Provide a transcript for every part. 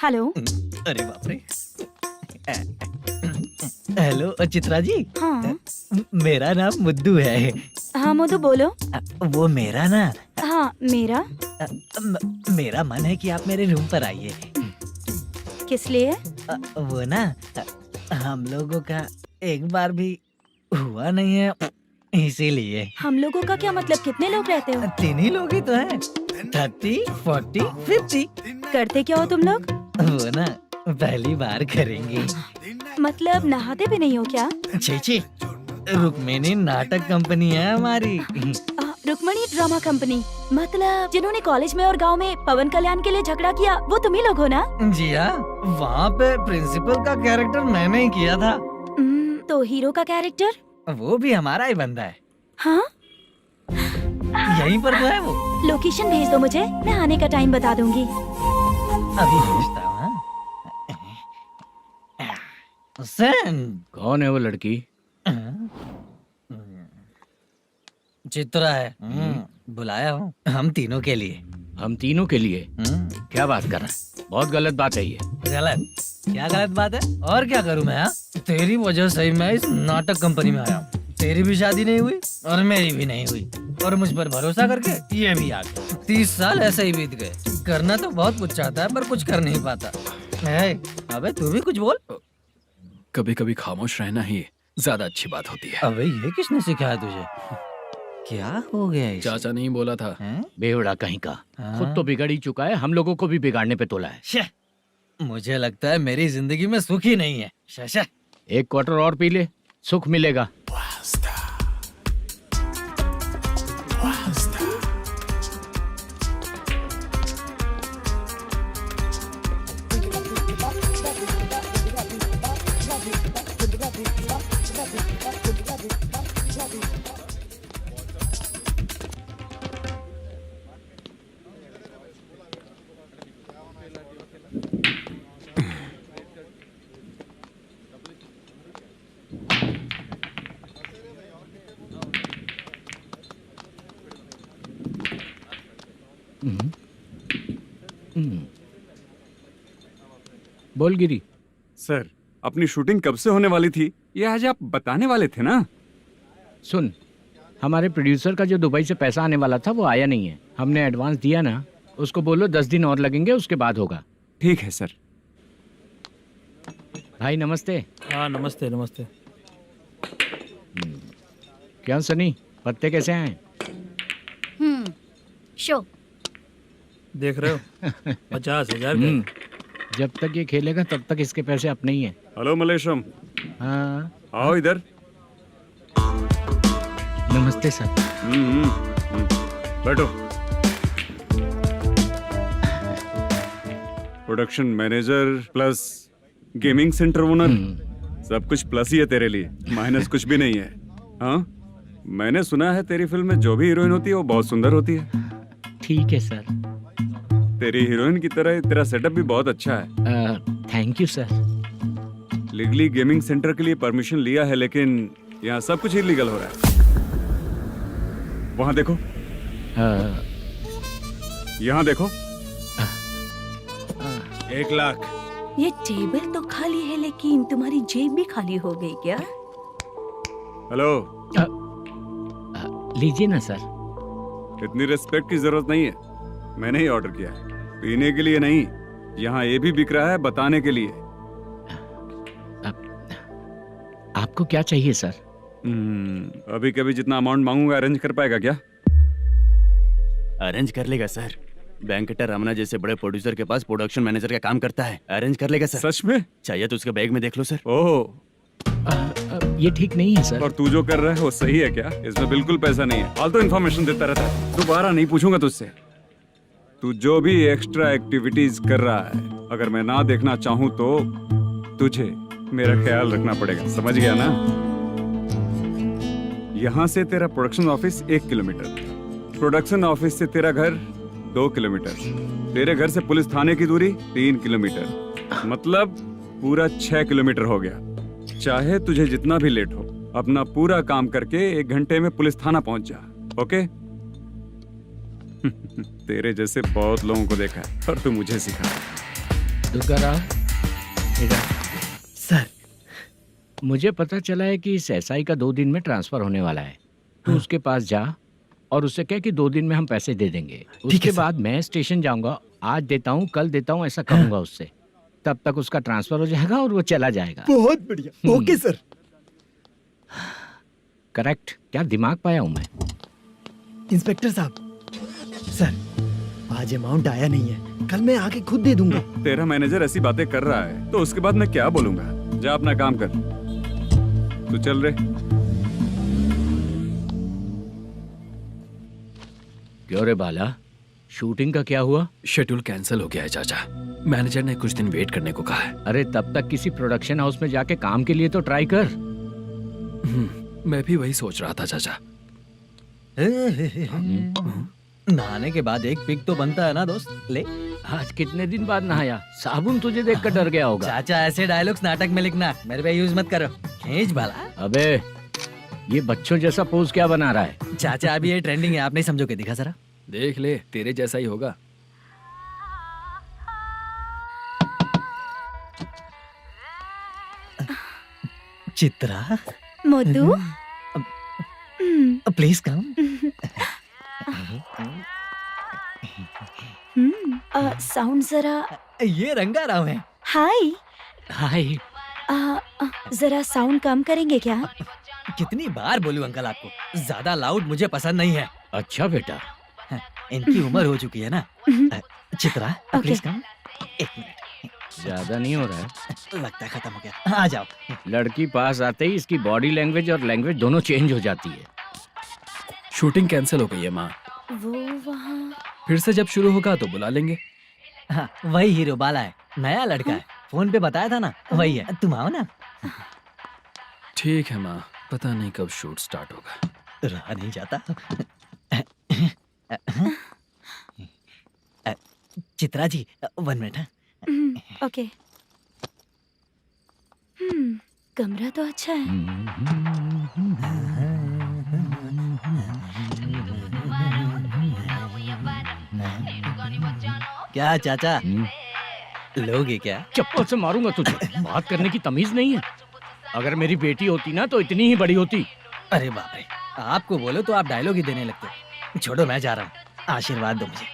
Hello. अरे बाप रे। हेलो चित्रा जी। हाँ मेरा नाम मुद्दू है। हाँ मधु बोलो। वो मेरा ना हाँ मेरा मेरा मन है कि आप मेरे रूम पर आइए। किस लिए? वो ना हम लोगों का एक बार भी हुआ नहीं है, इसीलिए। हम लोगों का क्या मतलब? कितने लोग रहते हो? 3 ही लोग ही तो हैं। 30, 40, 50। करते क्या हो तुम लोग? वो ना पहली बार करेंगे। मतलब नहाते भी नहीं हो क्या? छी, रुक्मिणी नाटक कंपनी है हमारी। Rukmani drama company. मतलब जिन्होंने कॉलेज में और गांव में पवन कल्याण के लिए झगड़ा किया, वो तुम ही लोग हो ना? जी हाँ, वहाँ पे प्रिंसिपल का कैरेक्टर मैंने ही किया था। तो हीरो का कैरेक्टर? वो भी हमारा ही बंदा है। हाँ यहीं पर तो है वो। लोकेशन भेज दो मुझे, मैं आने का टाइम बता दूंगी। अभी भेजता हूँ। हुसैन। कौन है वो लड़की? चित्रा है। बुलाया हूँ हम तीनों के लिए। हम तीनों के लिए? क्या बात कर रहा है? बहुत गलत बात है ये। गलत? क्या गलत बात है? और क्या करूँ मैं? तेरी वजह से ही मैं इस नाटक कंपनी में आया हूँ। तेरी भी शादी नहीं हुई और मेरी भी नहीं हुई, और मुझ पर भरोसा करके ये भी आ गया। 30 साल ऐसे ही बीत गए। करना तो बहुत कुछ चाहता है पर कुछ कर नहीं पाता। अबे तू भी कुछ बोल। कभी कभी खामोश रहना ही ज्यादा अच्छी बात होती है। अबे ये किसने सिखाया तुझे? क्या हो गया इसे? चाचा नहीं बोला था। बेवड़ा कहीं का। हाँ? खुद तो बिगड़ ही चुका है, हम लोगों को भी बिगाड़ने पे तोला है। शे, मुझे लगता है मेरी जिंदगी में सुख ही नहीं है। शे। एक क्वार्टर और पी ले, सुख मिलेगा। बोल गिरी। सर, अपनी शूटिंग कब से होने वाली थी, ये आज आप बताने वाले थे ना? सुन, हमारे प्रोड्यूसर का जो दुबई से पैसा आने वाला था वो आया नहीं है। हमने एडवांस दिया ना, उसको बोलो 10 दिन और लगेंगे, उसके बाद होगा। ठीक है सर। भाई नमस्ते। हाँ नमस्ते नमस्ते। क्या सनी, पत्ते कैसे हैं? शो देख रहे हो 50,000 का। जब तक ये खेलेगा तब तक इसके पैसे अपने ही हैं। हेलो मलेशम। हाँ आओ इधर। नमस्ते सर। बैठो। Production manager plus gaming centre owner, सब कुछ प्लस ही है तेरे लिए, माइनस कुछ भी नहीं है। हाँ, मैंने सुना है तेरी फिल्म में जो भी हीरोइन होती है वो बहुत सुंदर होती है। ठीक है सर। तेरी हीरोइन की तरह तेरा सेटअप भी बहुत अच्छा है। Thank you sir. Legally gaming centre के लिए परमिशन लिया है, लेकिन यहाँ सब कुछ इलीगल हो रहा है। वहाँ देखो, यहाँ देखो। 1 लाख। ये टेबल तो खाली है लेकिन तुम्हारी जेब भी खाली हो गई क्या? हेलो। लीजिए ना सर। इतनी रिस्पेक्ट की जरूरत नहीं है, मैंने ही ऑर्डर किया है। पीने के लिए नहीं, यहाँ ये भी बिक रहा है बताने के लिए। आपको क्या चाहिए सर? अभी कभी जितना अमाउंट मांगूंगा अरेंज कर पाएगा क्या? अरेंज कर लेगा सर। वेंकटर रमना जैसे बड़े प्रोड्यूसर के पास प्रोडक्शन मैनेजर का काम करता है, अरेंज कर लेगा सर। सच में? चाहिए तो उसके बैग में देख लो सर। ओह, ये ठीक नहीं है सर। और तू जो कर रहा है वो सही है क्या? इसमें बिल्कुल पैसा नहीं है, फालतू इन्फॉर्मेशन देता रहता है। दोबारा नहीं पूछूंगा तुझसे। तू जो भी एक्स्ट्रा एक्टिविटीज कर रहा है, अगर मैं ना देखना चाहूं तो तुझे मेरा ख्याल रखना पड़ेगा, समझ गया ना? यहाँ से तेरा production office 1 kilometre, production office से तेरा घर 2 किलोमीटर, तेरे घर से पुलिस थाने की दूरी 3 किलोमीटर, मतलब पूरा 6 किलोमीटर हो गया। चाहे तुझे जितना भी लेट हो, अपना पूरा काम करके 1 घंटे में पुलिस थाना पहुंच जा, ओके? तेरे जैसे बहुत लोगों को देखा है और तू मुझे सिखा। इधर आओ। इधर। सर मुझे पता चला है कि इस एसआई का 2 दिन में ट्रांसफर होने वाला है। तू उसके पास जा और उससे कह कि 2 दिन में हम पैसे दे देंगे। उसके बाद मैं स्टेशन जाऊंगा, आज देता हूँ कल देता हूँ ऐसा कहूंगा उससे। तब तक उसका ट्रांसफर हो जाएगा और वो चला जाएगा। बहुत बढ़िया। Okay sir. करेक्ट। क्या दिमाग पाया हूँ मैं। इंस्पेक्टर साहब, सर आज अमाउंट आया नहीं है, कल मैं आके खुद दे दूंगा। तेरा मैनेजर ऐसी बातें कर रहा है तो उसके बाद मैं क्या बोलूंगा। जा अपना काम कर। तू चल रे। क्यों रे बाला, शूटिंग का क्या हुआ? शेड्यूल कैंसिल हो गया है चाचा। मैनेजर ने कुछ दिन वेट करने को कहा है। अरे तब तक किसी प्रोडक्शन हाउस में जाके काम के लिए तो ट्राई कर। मैं भी वही सोच रहा था चाचा। नहाने के बाद एक पिक तो बनता है ना दोस्त। ले आज कितने दिन बाद नहाया? साबुन तुझे देखकर डर गया होगा। चाचा ऐसे डायलॉग्स नाटक में लिखना, मेरे पे यूज मत करो। खींच बाला। अबे ये बच्चों जैसा पोज क्या बना रहा है? चाचा अभी ये ट्रेंडिंग है, आप नहीं समझोगे। दिखा जरा। देख ले, तेरे जैसा ही होगा। Chitra Modu please come. Sound जरा। ये रंगा राव है। हाय। हाय। जरा साउंड कम करेंगे क्या? कितनी बार बोलूं अंकल आपको, ज्यादा लाउड मुझे पसंद नहीं है। अच्छा बेटा। इनकी उम्र हो चुकी है ना। Chitra please come. एक मिनट। ज्यादा नहीं हो रहा है? लगता है खत्म हो गया। आ जाओ। लड़की पास आते ही इसकी बॉडी लैंग्वेज और लैंग्वेज दोनों चेंज हो जाती है। शूटिंग कैंसिल हो गई है माँ। वो वहाँ। फिर से जब शुरू होगा तो बुला लेंगे। हाँ, वही हीरो बाला है, नया लड़का है। फोन पे बताया था ना, वही है। तुम आओ ना। ठीक है माँ, पता नहीं कब शूट स्टार्ट होगा। रहा नहीं जाता। चित्रा जी 1 मिनट। ओके। कमरा तो अच्छा है। क्या चाचा लोगे क्या? चप्पल से मारूंगा तुझे। बात करने की तमीज नहीं है। अगर मेरी बेटी होती ना तो इतनी ही बड़ी होती। अरे बाप रे, आपको बोलो तो आप डायलॉग ही देने लगते। छोड़ो, मैं जा रहा हूँ। आशीर्वाद दो मुझे।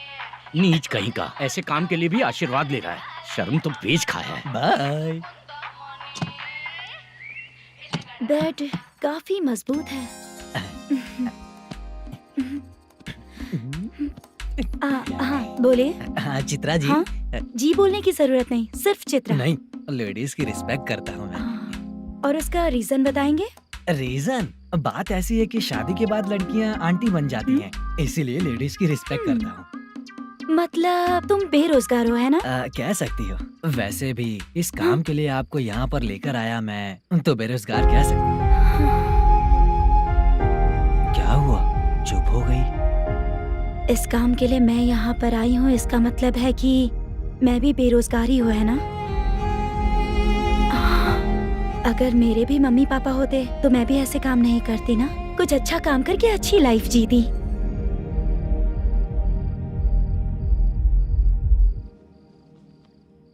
नीच कहीं का, ऐसे काम के लिए भी आशीर्वाद ले रहा है। शर्म तो बेच खाया है। बाय। बेड काफी मजबूत है। हाँ बोले। हाँ चित्रा जी। हाँ? जी बोलने की जरूरत नहीं, सिर्फ चित्रा। नहीं, लेडीज की रिस्पेक्ट करता हूँ मैं। और उसका रीजन बताएंगे? रीजन बात ऐसी है कि शादी के बाद लड़कियाँ आंटी बन जाती हैं, इसीलिए लेडीज की रिस्पेक्ट करता हूँ। मतलब तुम बेरोजगार हो, है ना? कह सकती हो। वैसे भी इस काम के लिए आपको यहाँ पर लेकर आया मैं, तो बेरोजगार कह सकती हूँ। क्या हुआ, चुप हो गई? इस काम के लिए मैं यहाँ पर आई हूँ, इसका मतलब है कि मैं भी बेरोजगार ही हूँ, है ना? अगर मेरे भी मम्मी पापा होते तो मैं भी ऐसे काम नहीं करती ना। कुछ अच्छा काम करके अच्छी लाइफ जीती।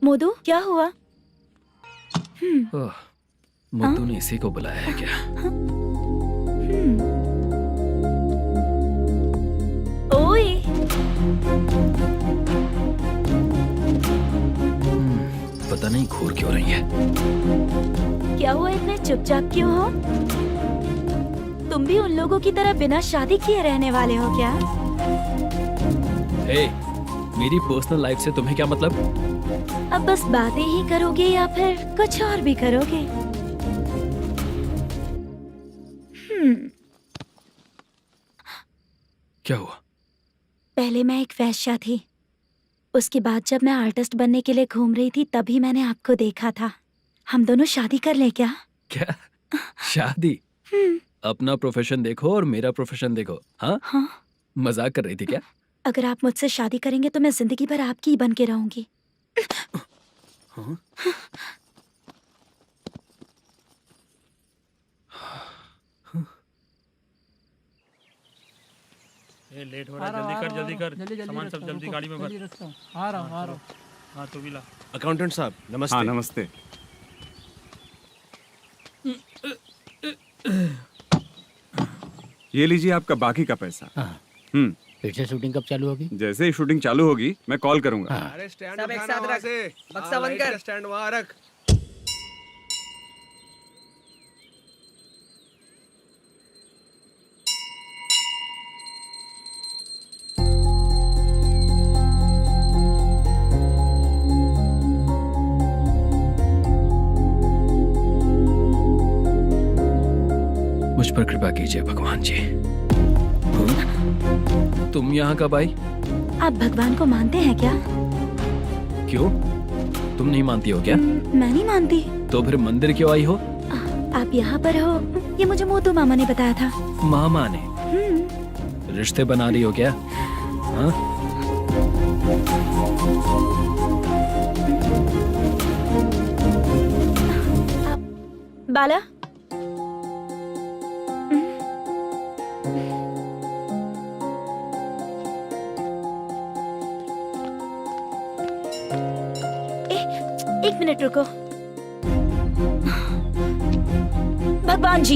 मोदू क्या हुआ? ओह, मुद्दू ने इसी को बुलाया है क्या? ओए। पता नहीं घूर क्यों रही है। क्या हुआ, इतने चुपचाप क्यों हो? तुम भी उन लोगों की तरह बिना शादी किए रहने वाले हो क्या? हे, मेरी पर्सनल लाइफ से तुम्हें क्या मतलब? अब बस बातें ही करोगे या फिर कुछ और भी करोगे? क्या हुआ? पहले मैं एक वेश्या थी, उसके बाद जब मैं आर्टिस्ट बनने के लिए घूम रही थी तभी मैंने आपको देखा था। हम दोनों शादी कर ले क्या? क्या शादी? अपना प्रोफेशन देखो और मेरा प्रोफेशन देखो। हाँ? हाँ। मजाक कर रही थी क्या? अगर आप मुझसे शादी करेंगे तो मैं जिंदगी भर आपकी ही बन के रहूंगी। हाँ? ये लेट हो रहा है, जल्दी कर, जल्दी कर। सामान सब जल्दी गाड़ी में भर। आ रहा हूँ। हाँ तू भी ला। अकाउंटेंट साहब नमस्ते। हाँ नमस्ते। ये लीजिए आपका बाकी का पैसा। हम्म, फिर से शूटिंग कब चालू होगी? जैसे ही शूटिंग चालू होगी मैं कॉल करूंगा। अरे स्टैंड सब एक साथ रख, बक्सा बंद कर, स्टैंड वहाँ रख। मुझ पर कृपा कीजिए भगवान जी। तुम यहाँ कब आई? आप भगवान को मानते हैं क्या? क्यों? तुम नहीं मानती हो क्या? मैं नहीं मानती। तो फिर मंदिर क्यों आई हो? आप यहाँ पर हो ये मुझे मोटू मामा ने बताया था। मामा ने? रिश्ते बना रही हो क्या? हाँ? बाला एक मिनट रुको। भगवान जी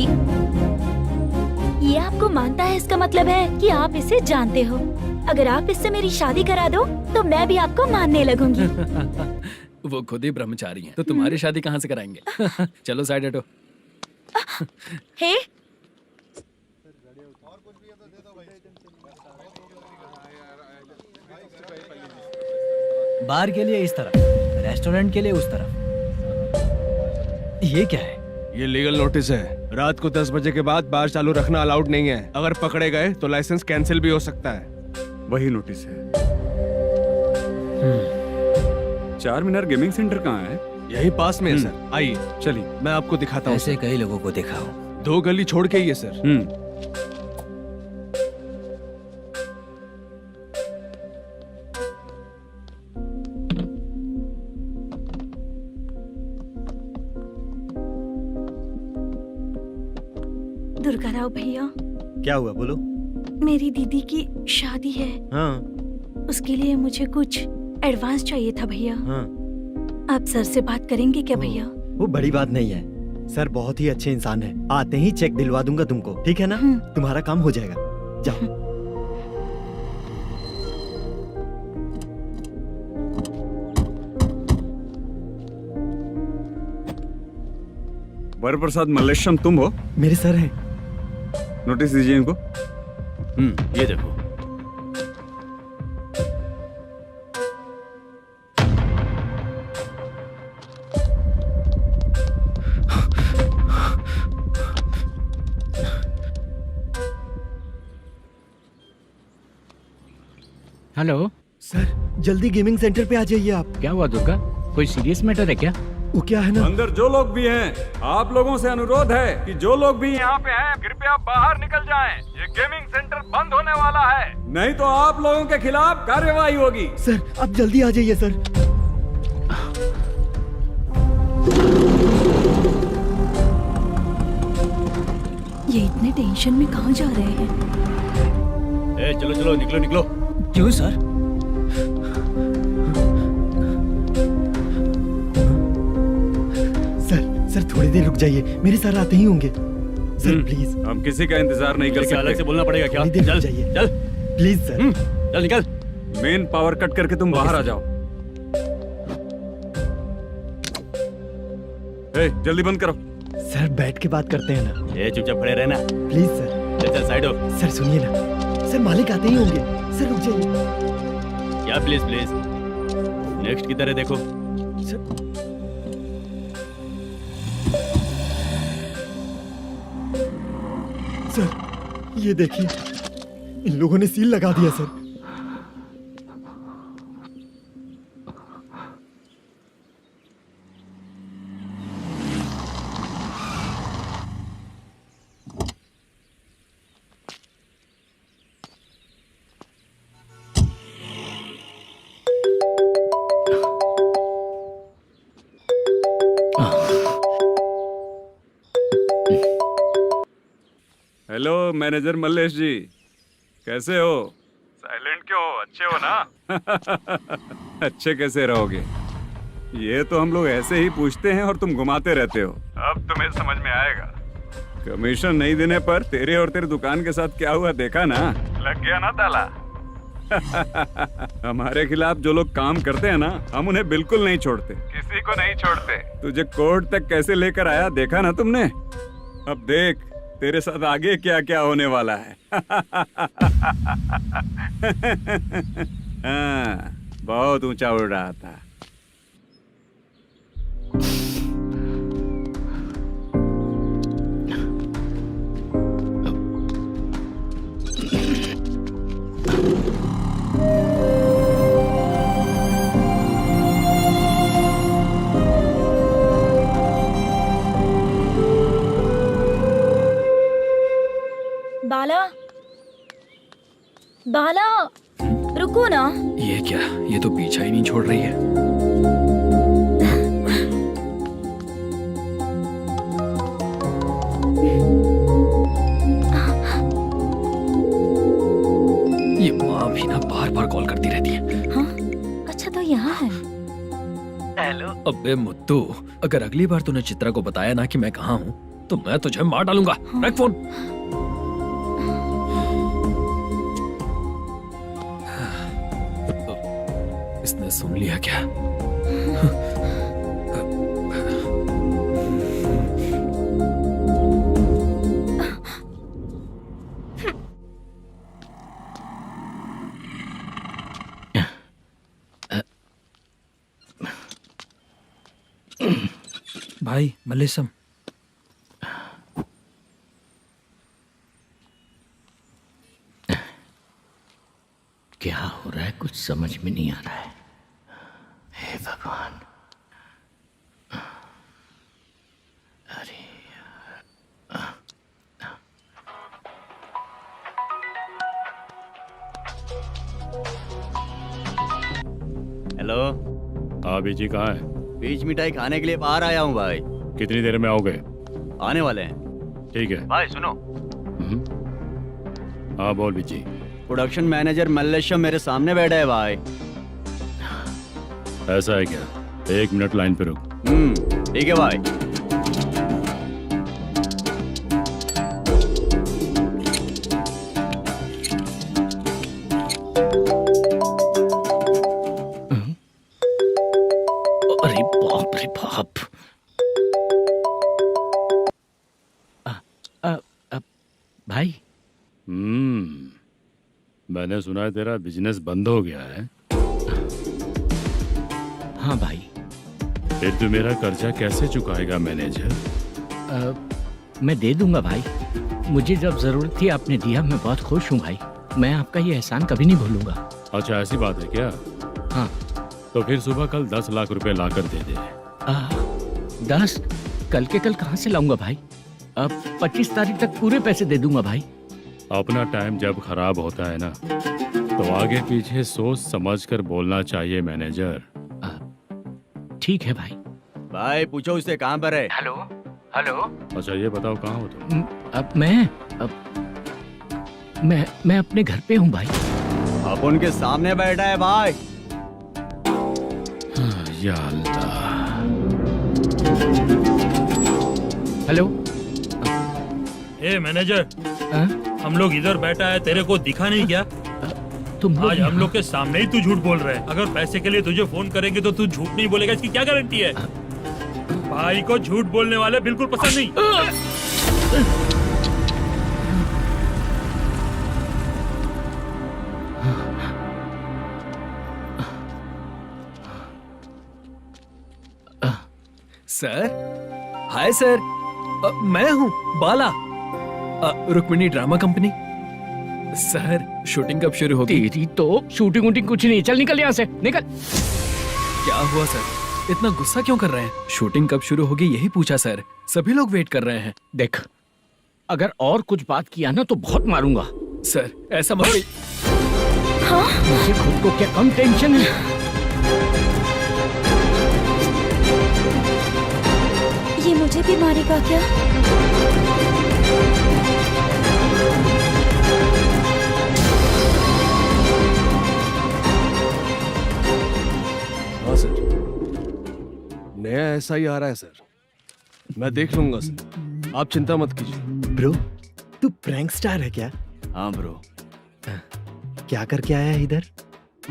ये आपको मानता है इसका मतलब है कि आप इसे जानते हो। अगर आप इससे मेरी शादी करा दो तो मैं भी आपको मानने लगूंगी। वो खुद ही ब्रह्मचारी हैं, तो तुम्हारी शादी कहाँ से कराएंगे? चलो साइड हटो। हे बार के लिए इस तरफ, रेस्टोरेंट के लिए उस तरफ। ये क्या है? ये लीगल नोटिस है। रात को 10 बजे के बाद बार चालू रखना अलाउड नहीं है। अगर पकड़े गए तो लाइसेंस कैंसिल भी हो सकता है। वही नोटिस है। चार मीनार गेमिंग सेंटर कहाँ है? यही पास में है सर, आइए चलिए। मैं आपको दिखाता हूँ। ऐसे कई लोगों को देखा हो। 2 गली छोड़ के ही है सर। दुर्गा राव भैया क्या हुआ बोलो। मेरी दीदी की शादी है। हाँ उसके लिए मुझे कुछ एडवांस चाहिए था भैया। हाँ आप सर से बात करेंगे क्या भैया? वो बड़ी बात नहीं है। सर बहुत ही अच्छे इंसान है। आते ही चेक दिलवा दूंगा तुमको, ठीक है ना? तुम्हारा काम हो जाएगा। जाओ। वरप्रसाद मल्लेश्वरम तुम हो? मेरे सर हैं। नोटिस दीजिए इनको। ये देखो। हेलो सर जल्दी गेमिंग सेंटर पे आ जाइए आप। क्या हुआ दुर्गा? कोई सीरियस मैटर है क्या? वो क्या है ना, अंदर जो लोग भी हैं, आप लोगों से अनुरोध है कि जो लोग भी यहाँ पे हैं कृपया बाहर निकल जाएं। ये गेमिंग सेंटर बंद होने वाला है, नहीं तो आप लोगों के खिलाफ कार्यवाही होगी। सर आप जल्दी आ जाइए सर। ये इतने टेंशन में कहाँ जा रहे हैं? चलो चलो निकलो निकलो। क्यों सर? सर थोड़ी देर रुक जाइए, मेरे सर आते ही होंगे। Sir please. हम किसी का इंतजार नहीं कर क्या अलग से सकते। बोलना पड़ेगा क्या? थोड़ी देर चल रुक जाइए। चल प्लीज सर। चल निकल। मेन पावर कट करके तुम बाहर आ जाओ। जल्दी बंद करो। सर बैठ के बात करते हैं ना। चुपचाप खड़े रहना। Please sir. चल चल साइड हो। सर सुनिए ना, सर मालिक आते ही होंगे। सर रुक जाइए। क्या प्लीज प्लीज। नेक्स्ट की तरह देखो। सर सर ये देखिए, इन लोगों ने सील लगा दिया सर। हेलो मैनेजर मल्लेश जी, कैसे हो? साइलेंट क्यों हो? अच्छे हो ना? अच्छे कैसे रहोगे? ये तो हम लोग ऐसे ही पूछते हैं और तुम घुमाते रहते हो। अब तुम्हें समझ में आएगा। कमीशन नहीं देने पर तेरे और तेरी दुकान के साथ क्या हुआ देखा ना? लग गया ना ताला? हमारे खिलाफ जो लोग काम करते हैं ना, हम उन्हें बिल्कुल नहीं छोड़ते, किसी को नहीं छोड़ते। तुझे कोर्ट तक कैसे लेकर आया देखा ना तुमने? अब देख तेरे साथ आगे क्या क्या होने वाला है। हाँ, बहुत ऊंचा उड़ रहा था। बाला, बाला, रुको ना। ये क्या, ये तो पीछा ही नहीं छोड़ रही है। ये माँ भी ना बार बार कॉल करती रहती है। हाँ, अच्छा तो यहाँ है। हेलो। अबे मुत्तू, अगर अगली बार तूने चित्रा को बताया ना कि मैं कहाँ हूँ तो मैं तुझे मार डालूंगा। रख फोन। इसने सुन लिया क्या? भाई मल्लेशम, क्या हो रहा है कुछ समझ में नहीं आ रहा है। हे भगवान। अरे हेलो। हाँ बीजी कहाँ है? बीज मिठाई खाने के लिए बाहर आया हूँ भाई। कितनी देर में आओगे? आने वाले हैं। ठीक है। भाई सुनो, हाँ बोल बीजी। प्रोडक्शन मैनेजर मल्लेशम मेरे सामने बैठा है भाई। ऐसा है क्या? 1 मिनट लाइन पे रुक। ठीक है भाई। अरे बाप रे बाप। भाई। मैंने सुना है तेरा बिजनेस बंद हो गया है। हाँ भाई। फिर तू मेरा कर्जा कैसे चुकाएगा मैनेजर? मैं दे दूंगा भाई। मुझे जब जरूरत थी आपने दिया, मैं बहुत खुश हूँ भाई। मैं आपका ये एहसान कभी नहीं भूलूंगा। अच्छा ऐसी बात है क्या? हाँ। तो फिर सुबह कल 10 लाख रुपए लाकर दे दे। 10? कल के कल कहाँ से लाऊंगा भाई? अब 25 तारीख तक पूरे पैसे दे दूंगा भाई। अपना टाइम जब खराब होता है ना, तो आगे पीछे सोच समझ कर बोलना चाहिए मैनेजर। ठीक है भाई। भाई पूछो उससे कहाँ पर है। Hello hello. अच्छा ये बताओ कहाँ हो तुम? अब मैं अपने घर पे हूँ भाई। अब उनके सामने बैठा है भाई। या अल्लाह। हेलो। ए मैनेजर, हाँ? हम लोग इधर बैठा है, तेरे को दिखा नहीं क्या? तुम आज हम लोग के सामने ही तू झूठ बोल रहा है। अगर पैसे के लिए तुझे फोन करेंगे तो तू झूठ नहीं बोलेगा, इसकी क्या गारंटी है? भाई को झूठ बोलने वाले बिल्कुल पसंद नहीं। Sir, hi sir. मैं हूँ Bala, Rukmini drama company. Sir shooting कब शुरू होगी? तेरी तो शूटिंग वूटिंग कुछ नहीं। चल निकल यहाँ से, निकल। क्या हुआ सर, इतना गुस्सा क्यों कर रहे हैं? शूटिंग कब शुरू होगी यही पूछा सर। सभी लोग वेट कर रहे हैं। देख, अगर और कुछ बात किया ना तो बहुत मारूंगा। सर ऐसा मत। मुझे खुद को क्या कम टेंशन है? ये मुझे भी मारेगा क्या? ऐसा ही आ रहा है सर, मैं देख लूंगा सर, आप चिंता मत कीजिए। ब्रो, तू प्रैंक स्टार है क्या? हाँ ब्रो, क्या करके आया है इधर?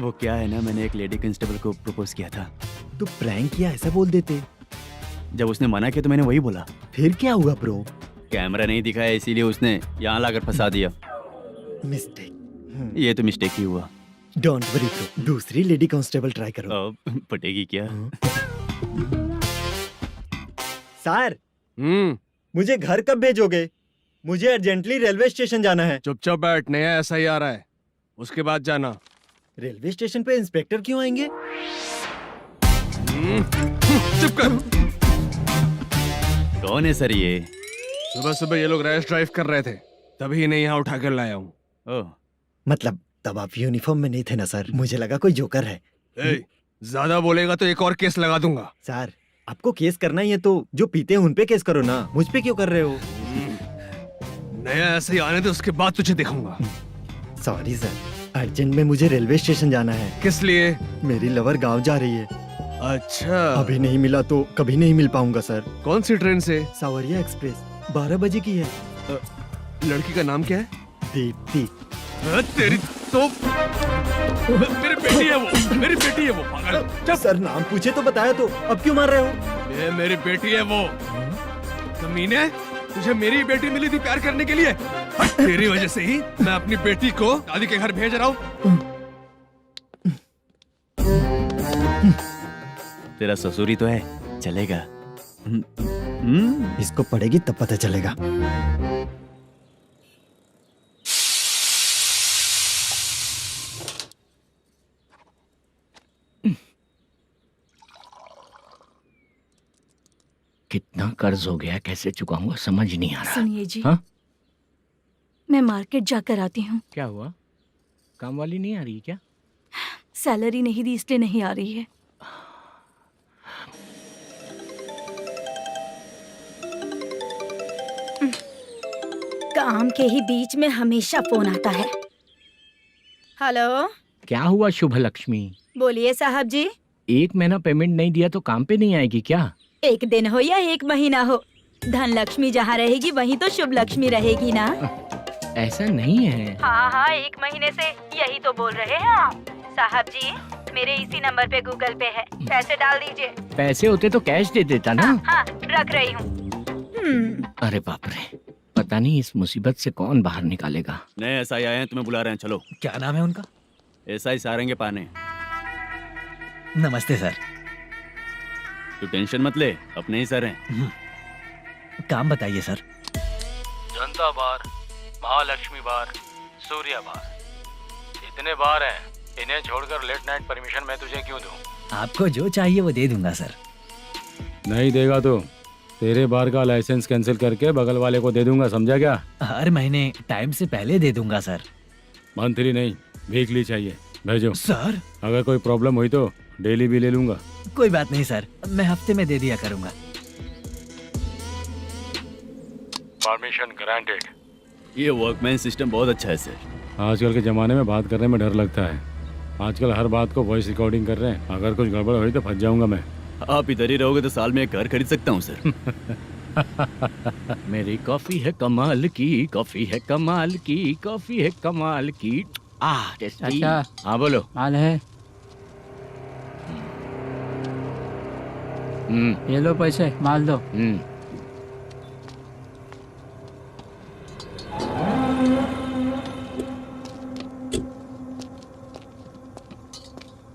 वो क्या है ना, मैंने एक लेडी कांस्टेबल को प्रपोज किया था। तू प्रैंक किया ऐसा बोल देते। जब उसने मना किया तो मैंने वही बोला। फिर क्या हुआ ब्रो? कैमरा नहीं दिखाया इसीलिए उसने यहाँ लाकर फंसा दिया। मिस्टेक। ये तो मिस्टेक ही हुआ। डोंट वरी ब्रो, दूसरी लेडी कांस्टेबल ट्राई करो। अब पटेगी क्या? सर, हम्म, मुझे घर कब भेजोगे? मुझे अर्जेंटली रेलवे स्टेशन जाना है। चुपचाप बैठ, नया ऐसा ही आ रहा है, उसके बाद जाना। रेलवे स्टेशन पे इंस्पेक्टर क्यों आएंगे? चुप कर। कौन है सर ये? सुबह सुबह ये लोग रैश ड्राइव कर रहे थे, तभी इन्हें यहाँ उठा कर लाया हूँ। ओह, मतलब तब आप यूनिफॉर्म में नहीं थे ना सर, मुझे लगा कोई जोकर है। ए, ज्यादा बोलेगा तो एक और केस लगा दूंगा। सर, आपको केस करना ही है तो जो पीते हैं उन पे केस करो ना, मुझ पे क्यों कर रहे हो? नया ऐसे ही आने दे, उसके बाद तुझे दिखाऊंगा। सॉरी सर, अर्जेंट में मुझे रेलवे स्टेशन जाना है। किस लिए? मेरी लवर गांव जा रही है। अच्छा, अभी नहीं मिला तो कभी नहीं मिल पाऊंगा सर। कौन सी ट्रेन से? सावरिया एक्सप्रेस 12 बजे की है। लड़की का नाम क्या है? दीप्ति। तेरी तो मेरी बेटी है वो, मेरी बेटी है वो, पागल। सर नाम पूछे तो बताया तो अब क्यों मार रहे हो? ये मेरी बेटी है वो। कमीने, तुझे मेरी बेटी मिली थी प्यार करने के लिए, तेरी वजह से ही मैं अपनी बेटी को दादी के घर भेज रहा हूँ। तेरा ससुरी तो है, चलेगा। इसको पड़ेगी तब पता चलेगा। कितना कर्ज हो गया, कैसे चुकाऊंगा समझ नहीं आ रहा। सुनिए जी, हाँ? मैं मार्केट जाकर आती हूँ। क्या हुआ, काम वाली नहीं आ रही क्या? सैलरी नहीं दी इसलिए नहीं आ रही है। काम के ही बीच में हमेशा फोन आता है। हेलो, क्या हुआ शुभ लक्ष्मी? बोलिए साहब जी। 1 महीना पेमेंट नहीं दिया तो काम पे नहीं आएगी क्या? 1 दिन हो या 1 महीना हो, धन लक्ष्मी जहाँ रहेगी वहीं तो शुभ लक्ष्मी रहेगी ना। ऐसा नहीं है। हाँ हाँ, 1 महीने से यही तो बोल रहे हैं आप। साहब जी, मेरे इसी नंबर पे गूगल पे है, पैसे डाल दीजिए। पैसे होते तो कैश दे देता ना। हाँ, रख रही हूँ। अरे बाप रे, पता नहीं इस मुसीबत से कौन बाहर निकालेगा। नए एसआई आए हैं, तुम्हें बुला रहे हैं, चलो। क्या नाम है उनका? एसआई सारंगे पाने। नमस्ते सर। तू टेंशन मत ले, अपने ही सर हैं। काम बताइए सर। जनता बार, महालक्ष्मी बार, सूर्या बार, इतने बार हैं, इन्हें छोड़कर लेट नाइट परमिशन मैं तुझे क्यों दूं? आपको जो चाहिए वो दे दूंगा सर। नहीं देगा तो तेरे बार का लाइसेंस कैंसिल करके बगल वाले को दे दूंगा, समझा क्या? हर महीने टाइम से पहले दे दूंगा सर। मंथली नहीं, वीकली चाहिए, भेजो। सर, अगर कोई प्रॉब्लम हुई तो डेली भी ले लूंगा। कोई बात नहीं सर, मैं हफ्ते में दे दिया करूंगा। Permission granted. ये वर्कमैन सिस्टम बहुत अच्छा है सर। आजकल के ज़माने में बात करने में डर लगता है। आजकल हर बात को वॉइस रिकॉर्डिंग कर रहे हैं, अगर कुछ गड़बड़ हुई तो फंस जाऊंगा मैं। आप इधर ही रहोगे तो साल में एक घर खरीद सकता हूँ सर। मेरी कॉफी है कमाल की, कॉफी है कमाल की, कॉफी है कमाल की। टेस्टी। अच्छा। हाँ बोलो। माल है, ये लो पैसे, माल दो।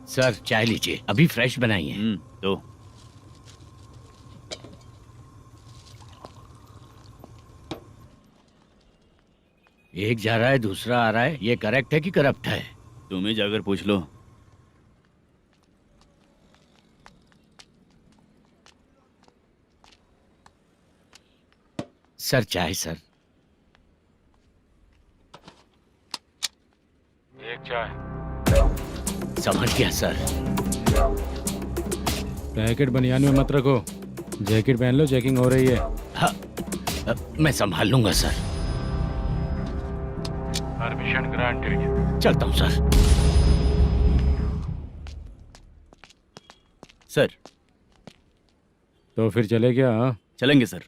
सर चाय लीजिए, अभी फ्रेश बनाई है। तो एक जा रहा है दूसरा आ रहा है, ये करेक्ट है कि करप्ट है? तुम ही जाकर पूछ लो। सर चाय सर। एक चाय। समझ गया सर। पैकेट बनियान में मत रखो, जैकेट पहन लो, चेकिंग हो रही है। हाँ, मैं संभाल लूंगा सर। Permission granted. चलता हूँ सर। सर, तो फिर चले क्या? हाँ चलेंगे सर।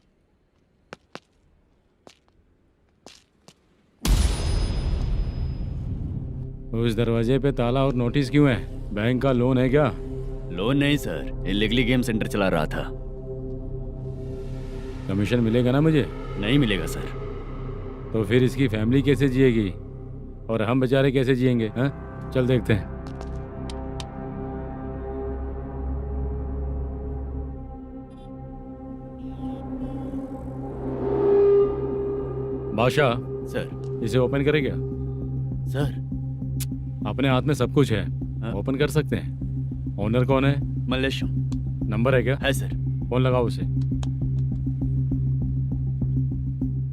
उस दरवाजे पे ताला और नोटिस क्यों है? बैंक का लोन है क्या? लोन नहीं सर, इलीगली गेम सेंटर चला रहा था। कमीशन मिलेगा ना मुझे? नहीं मिलेगा सर। तो फिर इसकी फैमिली कैसे जिएगी और हम बेचारे कैसे जिएंगे? हाँ चल देखते हैं। बादशाह सर। इसे ओपन करे क्या? सर अपने हाथ में सब कुछ है, हाँ? ओपन कर सकते हैं। ओनर कौन है? मल्लेशम। नंबर है क्या? है सर। फोन लगाओ उसे।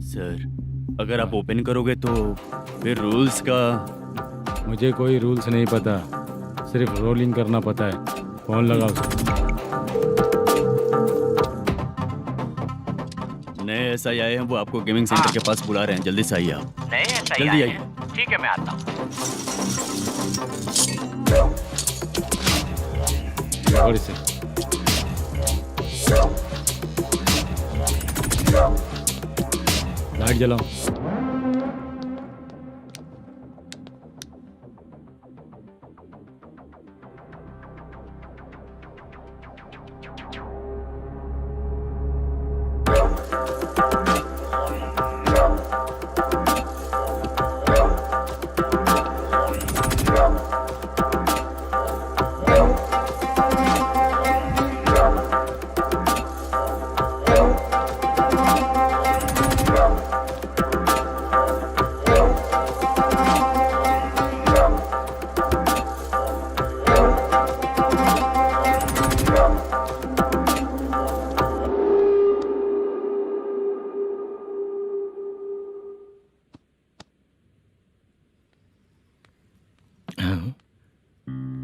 सर अगर आप ओपन करोगे तो फिर रूल्स का। मुझे कोई रूल्स नहीं पता, सिर्फ रोलिंग करना पता है। फोन लगाओ उसे। नए SI आए हैं, वो आपको गेमिंग सेंटर के पास बुला रहे हैं। जल्दी से आइए आप। नए SI जल्दी आए आइए। हैं। ठीक है, मैं आता हूँ। पकड़ इसे। लाइट जलाओ।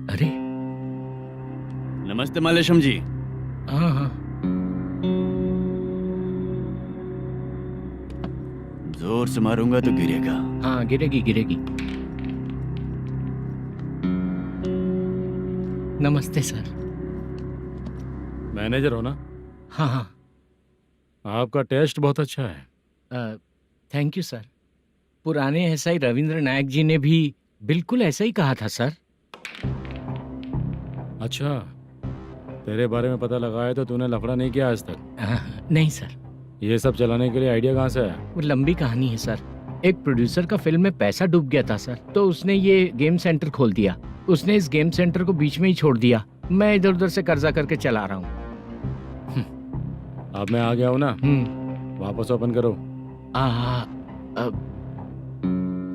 अरे नमस्ते मल्लेशम जी। हाँ हाँ, जोर से मारूंगा तो गिरेगा। हाँ गिरेगी गिरेगी। नमस्ते सर। मैनेजर हो ना? हाँ हाँ। आपका टेस्ट बहुत अच्छा है। Thank you sir. पुराने SI रविंद्र नायक जी ने भी बिल्कुल ऐसा ही कहा था सर। अच्छा, तेरे बारे में पता लगा है तो तूने लफड़ा नहीं किया आज तक? नहीं सर। ये सब चलाने के लिए आइडिया कहाँ से आया? वो लंबी कहानी है सर। एक प्रोड्यूसर का फिल्म में पैसा डूब गया था सर, तो उसने ये गेम सेंटर खोल दिया। उसने इस गेम सेंटर को बीच में ही छोड़ दिया। मैं इधर उधर से कर्जा करके चला रहा हूँ। अब मैं आ गया हूँ ना, वापस ओपन करो।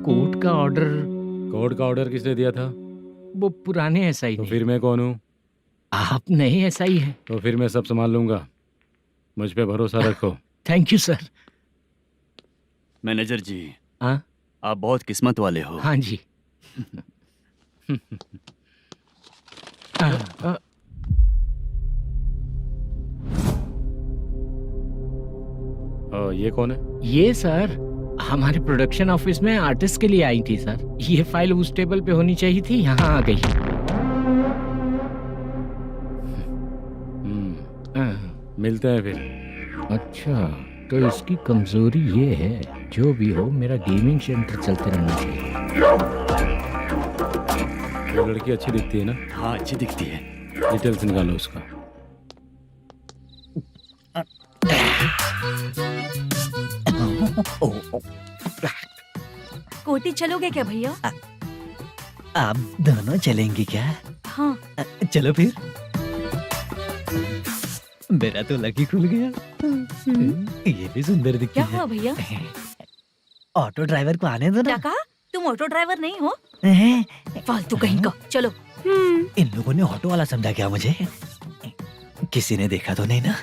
कोर्ट का ऑर्डर। कोर्ट का ऑर्डर किसने दिया था? वो पुराने SI तो ने। फिर मैं कौन हूँ? आप नए SI हैं। तो फिर मैं सब संभाल लूंगा, मुझ पे भरोसा रखो। Thank you sir. मैनेजर जी, हाँ आप बहुत किस्मत वाले हो। हाँ जी। ये कौन है? ये सर हमारे प्रोडक्शन ऑफिस में आर्टिस्ट के लिए आई थी सर। ये फाइल उस टेबल पे होनी चाहिए थी, यहाँ आ गई। मिलते हैं फिर। अच्छा, तो इसकी कमजोरी ये है, जो भी हो मेरा गेमिंग सेंटर चलते रहना चाहिए। वो लड़की अच्छी दिखती है ना? हाँ अच्छी दिखती है। डिटेल्स निकालो उसका। कोटी चलोगे क्या भैया? आप दोनों चलेंगे क्या? हाँ। चलो फिर। मेरा तो लकी खुल गया। ये भी सुंदर दिखती क्या है। हुआ भैया? ऑटो ड्राइवर को आने दो क्या ना। कहा? तुम ऑटो ड्राइवर नहीं हो? हैं? फालतू कहीं का। चलो। इन लोगों ने ऑटो वाला समझा क्या मुझे? किसी ने देखा तो नहीं ना?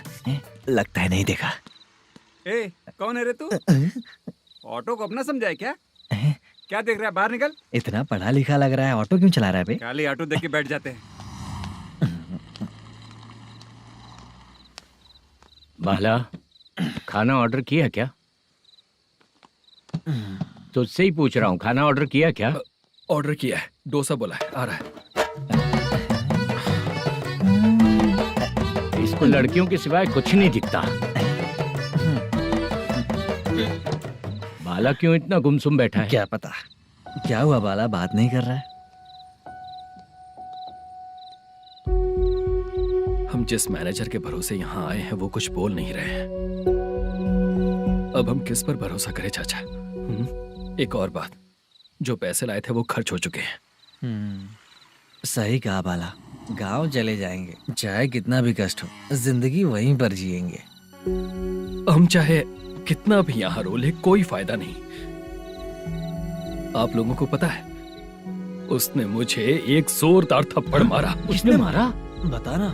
लगता है नहीं देखा। ए, कौन है रे तू? ऑटो को अपना समझा है क्या? क्या देख रहा है? बाहर निकल। इतना पढ़ा लिखा लग रहा है, ऑटो क्यों चला रहा है बे? खाली ऑटो देख के बैठ जाते हैं। बाला, खाना ऑर्डर किया क्या? तुझसे ही पूछ रहा हूँ, खाना ऑर्डर किया क्या? ऑर्डर किया है, डोसा बोला है, आ रहा है। इस उसको लड़कियों के सिवाय कुछ नहीं दिखता। बाला क्यों इतना गुमसुम बैठा है? क्या पता क्या हुआ, बाला बात नहीं कर रहा है। हम जिस मैनेजर के भरोसे यहाँ आए हैं वो कुछ बोल नहीं रहे हैं। अब हम किस पर भरोसा करें चाचा? एक और बात, जो पैसे लाए थे वो खर्च हो चुके हैं। सही कहा बाला, गांव चले जाएंगे, चाहे कितना भी कष्ट हो, जिंदगी वहीं पर जिएंगे। हम चाहे कितना भी यहाँ रो ले कोई फायदा नहीं। आप लोगों को पता है, उसने मुझे एक जोरदार थप्पड़ मारा। उसने मारा? बता ना।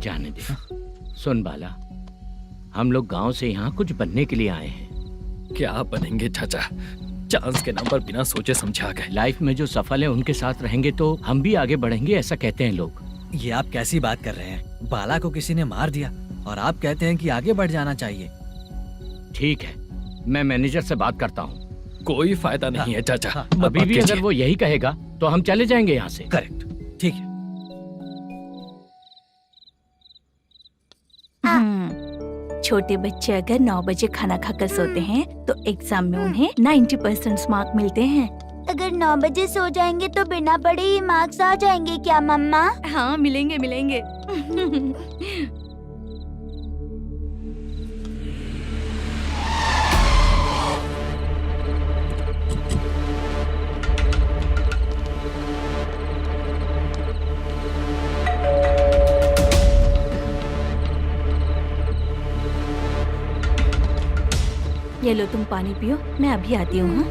जाने दे। सुन बाला, हम लोग गांव से यहाँ कुछ बनने के लिए आए हैं। क्या बनेंगे चाचा? चांस के नाम पर बिना सोचे समझे आ गए। लाइफ में जो सफल है उनके साथ रहेंगे तो हम भी आगे बढ़ेंगे, ऐसा कहते हैं लोग। ये आप कैसी बात कर रहे हैं? बाला को किसी ने मार दिया और आप कहते हैं कि आगे बढ़ जाना चाहिए। ठीक है, मैं मैनेजर से बात करता हूँ। कोई फायदा नहीं है चाचा। अभी भी अगर वो यही कहेगा तो हम चले जाएंगे यहाँ से। करेक्ट, ठीक है। छोटे बच्चे अगर 9 बजे खाना खाकर सोते हैं तो एग्जाम में उन्हें 90% मार्क मिलते हैं। अगर 9 बजे सो जाएंगे तो बिना पढ़े ही मार्क्स आ जाएंगे क्या मम्मा? हाँ, मिलेंगे मिलेंगे। ये लो, तुम पानी पियो, मैं अभी आती हूँ।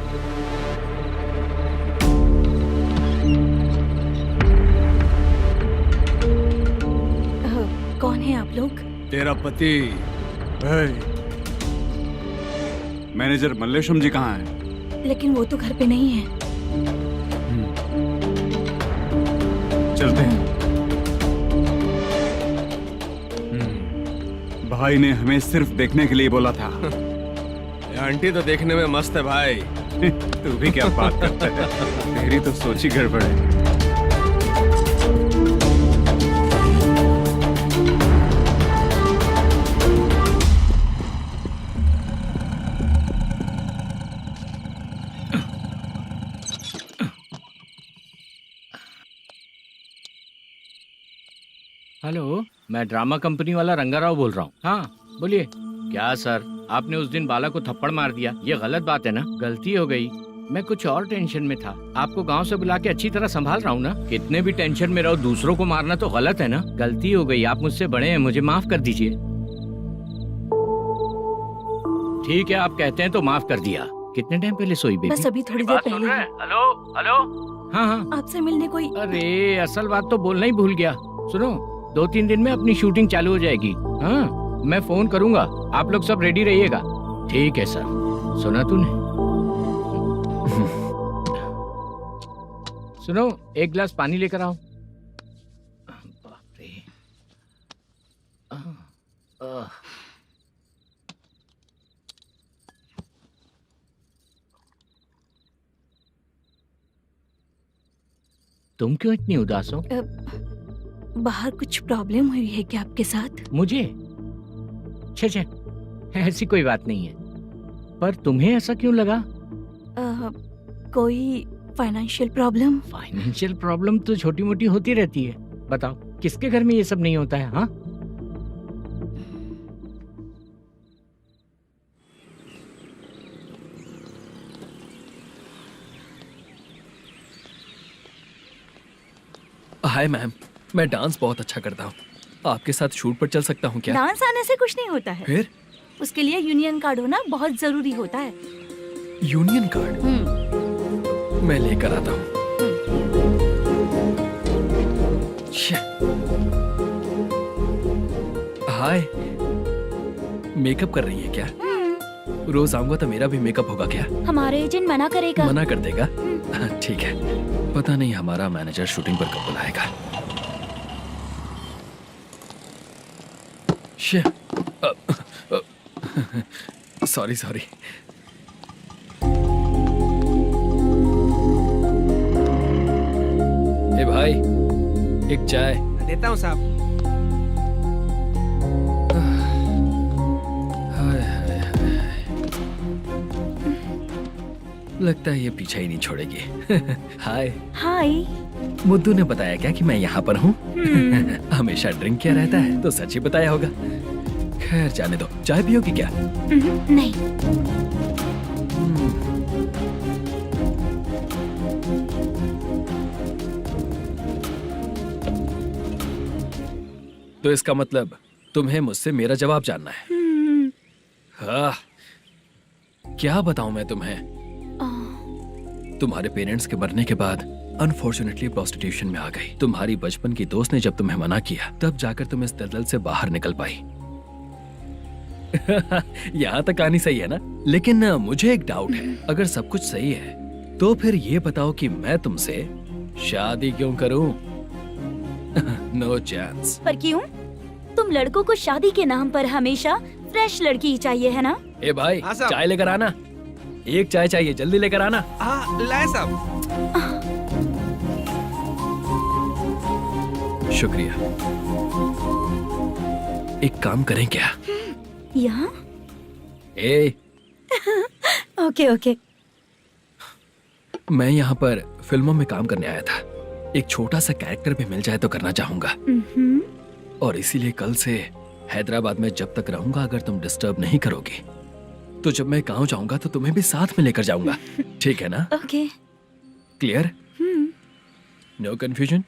हाँ? कौन है आप लोग? तेरा पति। मैनेजर मल्लेशम जी कहाँ हैं? लेकिन वो तो घर पे नहीं है। चलते हैं। भाई ने हमें सिर्फ देखने के लिए बोला था। आंटी तो देखने में मस्त है भाई। तू भी क्या बात करता है? तेरी तो सोच ही गड़बड़ है। हेलो, मैं ड्रामा कंपनी वाला रंगाराव बोल रहा हूँ। हाँ बोलिए। क्या सर, आपने उस दिन बाला को थप्पड़ मार दिया, ये गलत बात है ना? गलती हो गई, मैं कुछ और टेंशन में था। आपको गांव से बुला के अच्छी तरह संभाल रहा हूँ ना। कितने भी टेंशन में रहो, दूसरों को मारना तो गलत है ना। गलती हो गई, आप मुझसे बड़े हैं, मुझे माफ कर दीजिए। ठीक है, आप कहते हैं तो माफ कर दिया। कितने टाइम पहले सोई बेबी? बस अभी थोड़ी देर पहले। Hello hello. हाँ हाँ, आपसे मिलने कोई। अरे असल बात तो बोलना ही भूल गया। सुनो, 2-3 दिन में अपनी शूटिंग चालू हो जाएगी। हाँ, मैं फोन करूंगा, आप लोग सब रेडी रहिएगा। ठीक है सर। सुना तूने? सुनो, एक गिलास पानी लेकर आओ। बाप रे। तुम क्यों इतनी उदास हो? बाहर कुछ प्रॉब्लम हुई है क्या आपके साथ? मुझे? छे, ऐसी कोई बात नहीं है। पर तुम्हें ऐसा क्यों लगा? कोई फाइनेंशियल प्रॉब्लम? फाइनेंशियल प्रॉब्लम तो छोटी मोटी होती रहती है। बताओ, किसके घर में ये सब नहीं होता है? हाँ, हाय मैम, मैं डांस बहुत अच्छा करता हूँ। आपके साथ शूट पर चल सकता हूँ क्या? डांस आने से कुछ नहीं होता है। फिर? उसके लिए यूनियन कार्ड होना बहुत जरूरी होता है। Union card? मैं लेकर आता हूँ। हाय, मेकअप कर रही है क्या? रोज आऊंगा तो मेरा भी मेकअप होगा क्या? हमारे एजेंट मना करेगा। मना कर देगा? ठीक है, पता नहीं हमारा मैनेजर शूटिंग पर कब बुलाएगा। सॉरी। ए भाई, एक चाय। देता हूँ साहब। लगता है ये पीछा ही नहीं छोड़ेगी। हाय। हाय। मुद्दू ने बताया क्या कि मैं यहाँ पर हूँ? हमेशा ड्रिंक किया रहता है तो सच ही बताया होगा। खैर जाने दो, चाय पियोगी क्या? नहीं। तो इसका मतलब तुम्हें मुझसे मेरा जवाब जानना है। हाँ, क्या बताऊं मैं तुम्हें? तुम्हारे पेरेंट्स के मरने के बाद अनफॉर्चुनेटली प्रोस्टिट्यूशन में आ गई। तुम्हारी बचपन की दोस्त ने जब तुम्हें मना किया तब जाकर तुम इस दलदल से बाहर निकल पाई। यहाँ तक कहानी सही है ना? लेकिन मुझे एक डाउट है, अगर सब कुछ सही है तो फिर ये बताओ कि मैं तुमसे शादी क्यों करूं? No chance. पर क्यों? तुम लड़कों को शादी के नाम पर हमेशा फ्रेश लड़की ही चाहिए है ना? ए भाई, हाँ साहब। चाय लेकर आना। एक चाय चाहिए, जल्दी लेकर आना। हाँ लाए साहब। शुक्रिया। एक काम करें क्या? यहाँ? ए, ओके ओके। मैं यहाँ पर फिल्मों में काम करने आया था। एक छोटा सा कैरेक्टर भी मिल जाए तो करना चाहूंगा। और इसीलिए कल से हैदराबाद में जब तक रहूंगा, अगर तुम डिस्टर्ब नहीं करोगे तो जब मैं गांव जाऊंगा तो तुम्हें भी साथ में लेकर जाऊंगा। ठीक है ना? ओके। क्लियर? No confusion?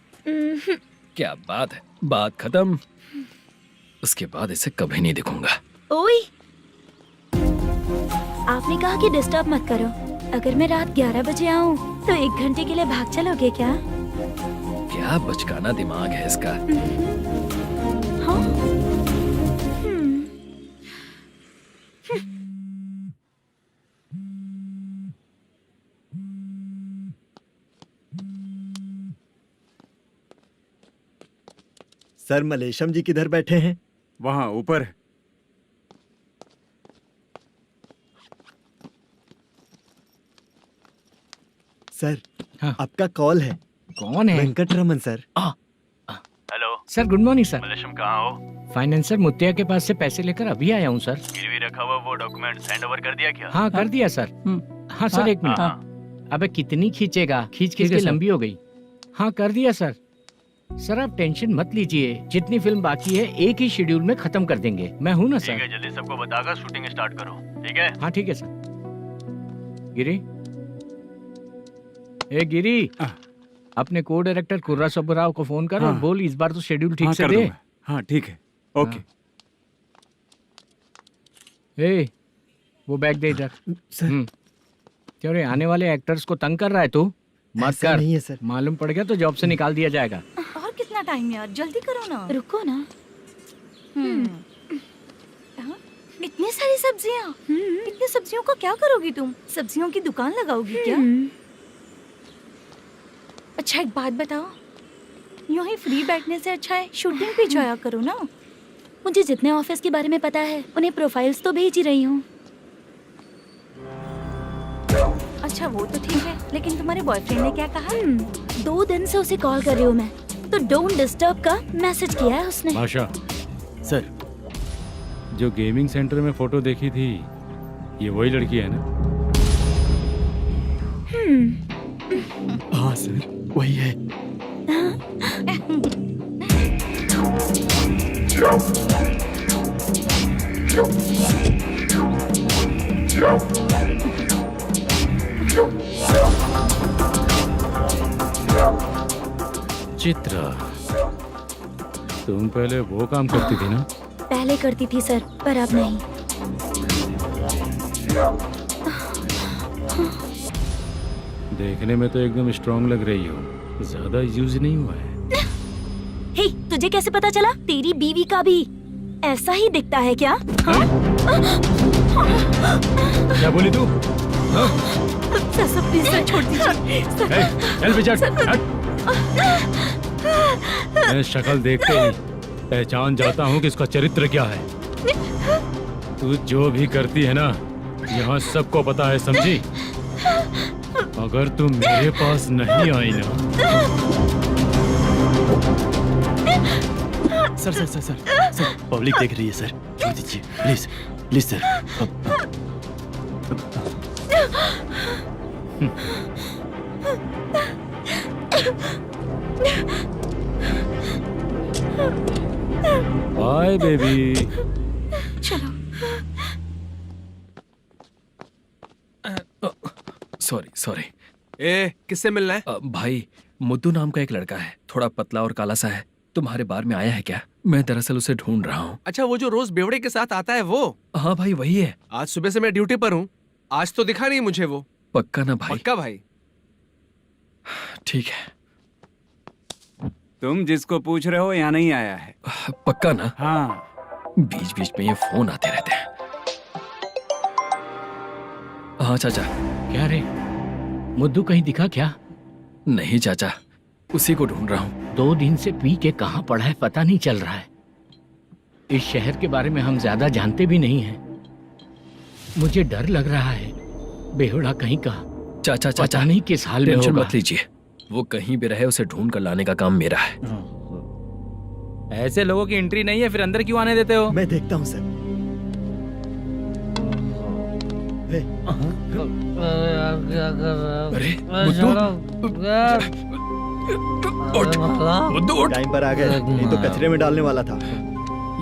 क्या बात है, बात खत्म। उसके बाद इसे कभी नहीं दिखूंगा। ओए, आपने कहा कि डिस्टर्ब मत करो। अगर मैं रात 11 बजे आऊँ तो 1 घंटे के लिए भाग चलोगे क्या? क्या बचकाना दिमाग है इसका। हाँ? सर, मलेशम जी किधर बैठे हैं? वहाँ ऊपर। सर, हाँ। आपका कॉल है। कौन है? Venkataraman sir. Hello sir good morning sir. Malesham, कहाँ हो? फाइनेंसर मुत्तिया के पास से पैसे लेकर अभी आया हूँ सर। गिरवी रखा हुआ वो डॉक्यूमेंट हैंड ओवर कर दिया क्या? हाँ कर दिया सर। हाँ सर, एक मिनट। अबे कितनी खींचेगा, खींच खींच के लंबी हो गई। हाँ कर दिया सर। सर आप टेंशन मत लीजिए, जितनी फिल्म बाकी है एक ही शेड्यूल में खत्म कर देंगे। मैं हूँ ना ठीक सर। है, जल्दी सबको बताकर शूटिंग स्टार्ट करो। ठीक है? हाँ ठीक है सर। गिरी, ए गिरी, अपने को डायरेक्टर कुर्रा सुब्बराव को फोन कर और बोल इस बार तो शेड्यूल ठीक से दे। हाँ ठीक है, ओके। ए, वो बैग दे इधर। सर। क्यों रे, आने वाले एक्टर्स को तंग कर रहा है तू? मत ऐसा कर। नहीं है सर। मालूम पड़ गया तो जॉब से निकाल दिया जाएगा। और कितना टाइम यार, जल्दी करो ना। रुको ना। इतनी सारी सब्जियाँ, इतनी सब्जियों का क्या करोगी तुम? सब्जियों की दुकान लगाओगी क्या? अच्छा एक बात बताओ, यूं ही फ्री बैठने से अच्छा है शूटिंग पे जाया करो ना। मुझे जितने ऑफिस के बारे में पता है उन्हें प्रोफाइल्स तो भेज ही रही हूँ। अच्छा वो तो ठीक है, लेकिन तुम्हारे बॉयफ्रेंड ने क्या कहा? 2 दिन से उसे कॉल कर रही हूँ मैं, तो डोंट डिस्टर्ब का मैसेज किया है उसने। भाषा सर, जो गेमिंग सेंटर में फोटो देखी थी, ये वही लड़की है ना? हाँ सर, वही है। चित्रा, तुम पहले वो काम करती थी ना? पहले करती थी सर, पर अब नहीं। देखने में तो एकदम स्ट्रांग लग रही हो, ज्यादा यूज नहीं हुआ है। हे, तुझे कैसे पता चला? तेरी बीवी का भी ऐसा ही दिखता है क्या? क्या बोली तू? सर प्लीज सर, छोड़ दीजिए। चल बेटा, मैं शक्ल देखते ही पहचान जाता हूँ कि इसका चरित्र क्या है। तू जो भी करती है ना, यहाँ सबको पता है, समझी? अगर तू मेरे पास नहीं आई ना। Sir sir sir sir sir, public देख रही है सर, छोड़ दीजिए please please sir. Bye baby. चलो। Sorry sorry. ए, किससे मिलना है? भाई, मुद्दू नाम का एक लड़का है, थोड़ा पतला और काला सा है। तुम्हारे बार में आया है क्या? मैं दरअसल उसे ढूंढ रहा हूँ। अच्छा, वो जो रोज बेवड़े के साथ आता है वो? हाँ भाई, वही है। आज सुबह से मैं ड्यूटी पर हूँ, आज तो दिखा नहीं मुझे वो। पक्का ना भाई? पक्का भाई। ठीक है। तुम जिसको पूछ रहे हो यहाँ नहीं आया है? पक्का ना? हाँ। बीच बीच में ये फोन आते रहते हैं। हाँ चाचा। क्या रे, मुद्दू कहीं दिखा क्या? नहीं चाचा, उसी को ढूंढ रहा हूँ। 2 दिन से पी के कहाँ पड़ा है पता नहीं चल रहा है। इस शहर के बारे में हम ज्यादा जानते भी नहीं हैं। मुझे डर लग रहा है, बेहुड़ा कहीं का। चाचा चाचा, पता नहीं किस हाल में टेंशन होगा। मत लीजिए, वो कहीं भी रहे उसे ढूंढ कर लाने का काम मेरा है। ऐसे लोगों की एंट्री नहीं है, फिर अंदर क्यों आने देते हो? मैं देखता हूँ सर। अरे मुद्दू उठ। टाइम पर आ गए, नहीं तो कचरे में डालने वाला था।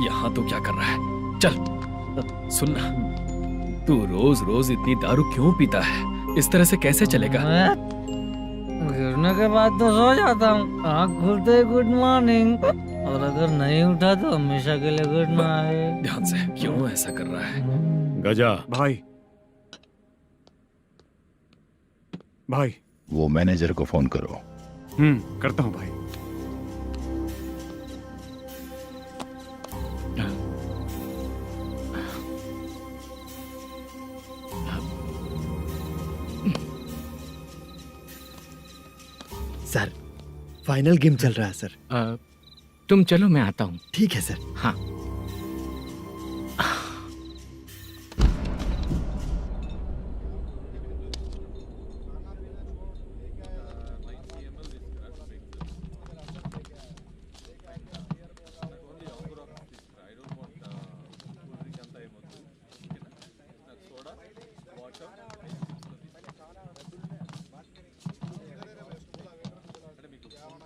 यहाँ तो क्या कर रहा है? चल सुनना, तू रोज रोज इतनी दारू क्यों पीता है? इस तरह से कैसे चलेगा? गिरने के बाद तो सो जाता हूँ, आँख खुलते ही गुड मॉर्निंग, और अगर नहीं उठा तो हमेशा के लिए गुड नाइट। ध्यान से, क्यों ऐसा कर रहा है? गजा। भाई भाई, वो मैनेजर को फोन करो। करता हूँ भाई। सर, फाइनल गेम चल रहा है सर। तुम चलो, मैं आता हूँ। ठीक है सर। हाँ।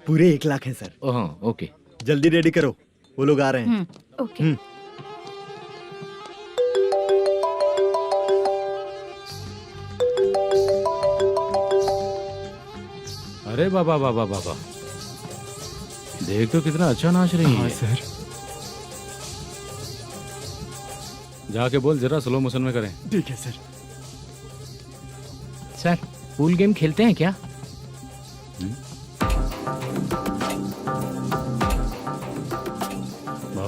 पूरे 1 लाख हैं सर। ओह, ओके। जल्दी रेडी करो, वो लोग आ रहे हैं। ओके। अरे बाबा बाबा बाबा, देख तो कितना अच्छा नाच रही है। सर। जाके बोल जरा स्लो मोशन में करें। ठीक है सर। सर, पूल गेम खेलते हैं क्या?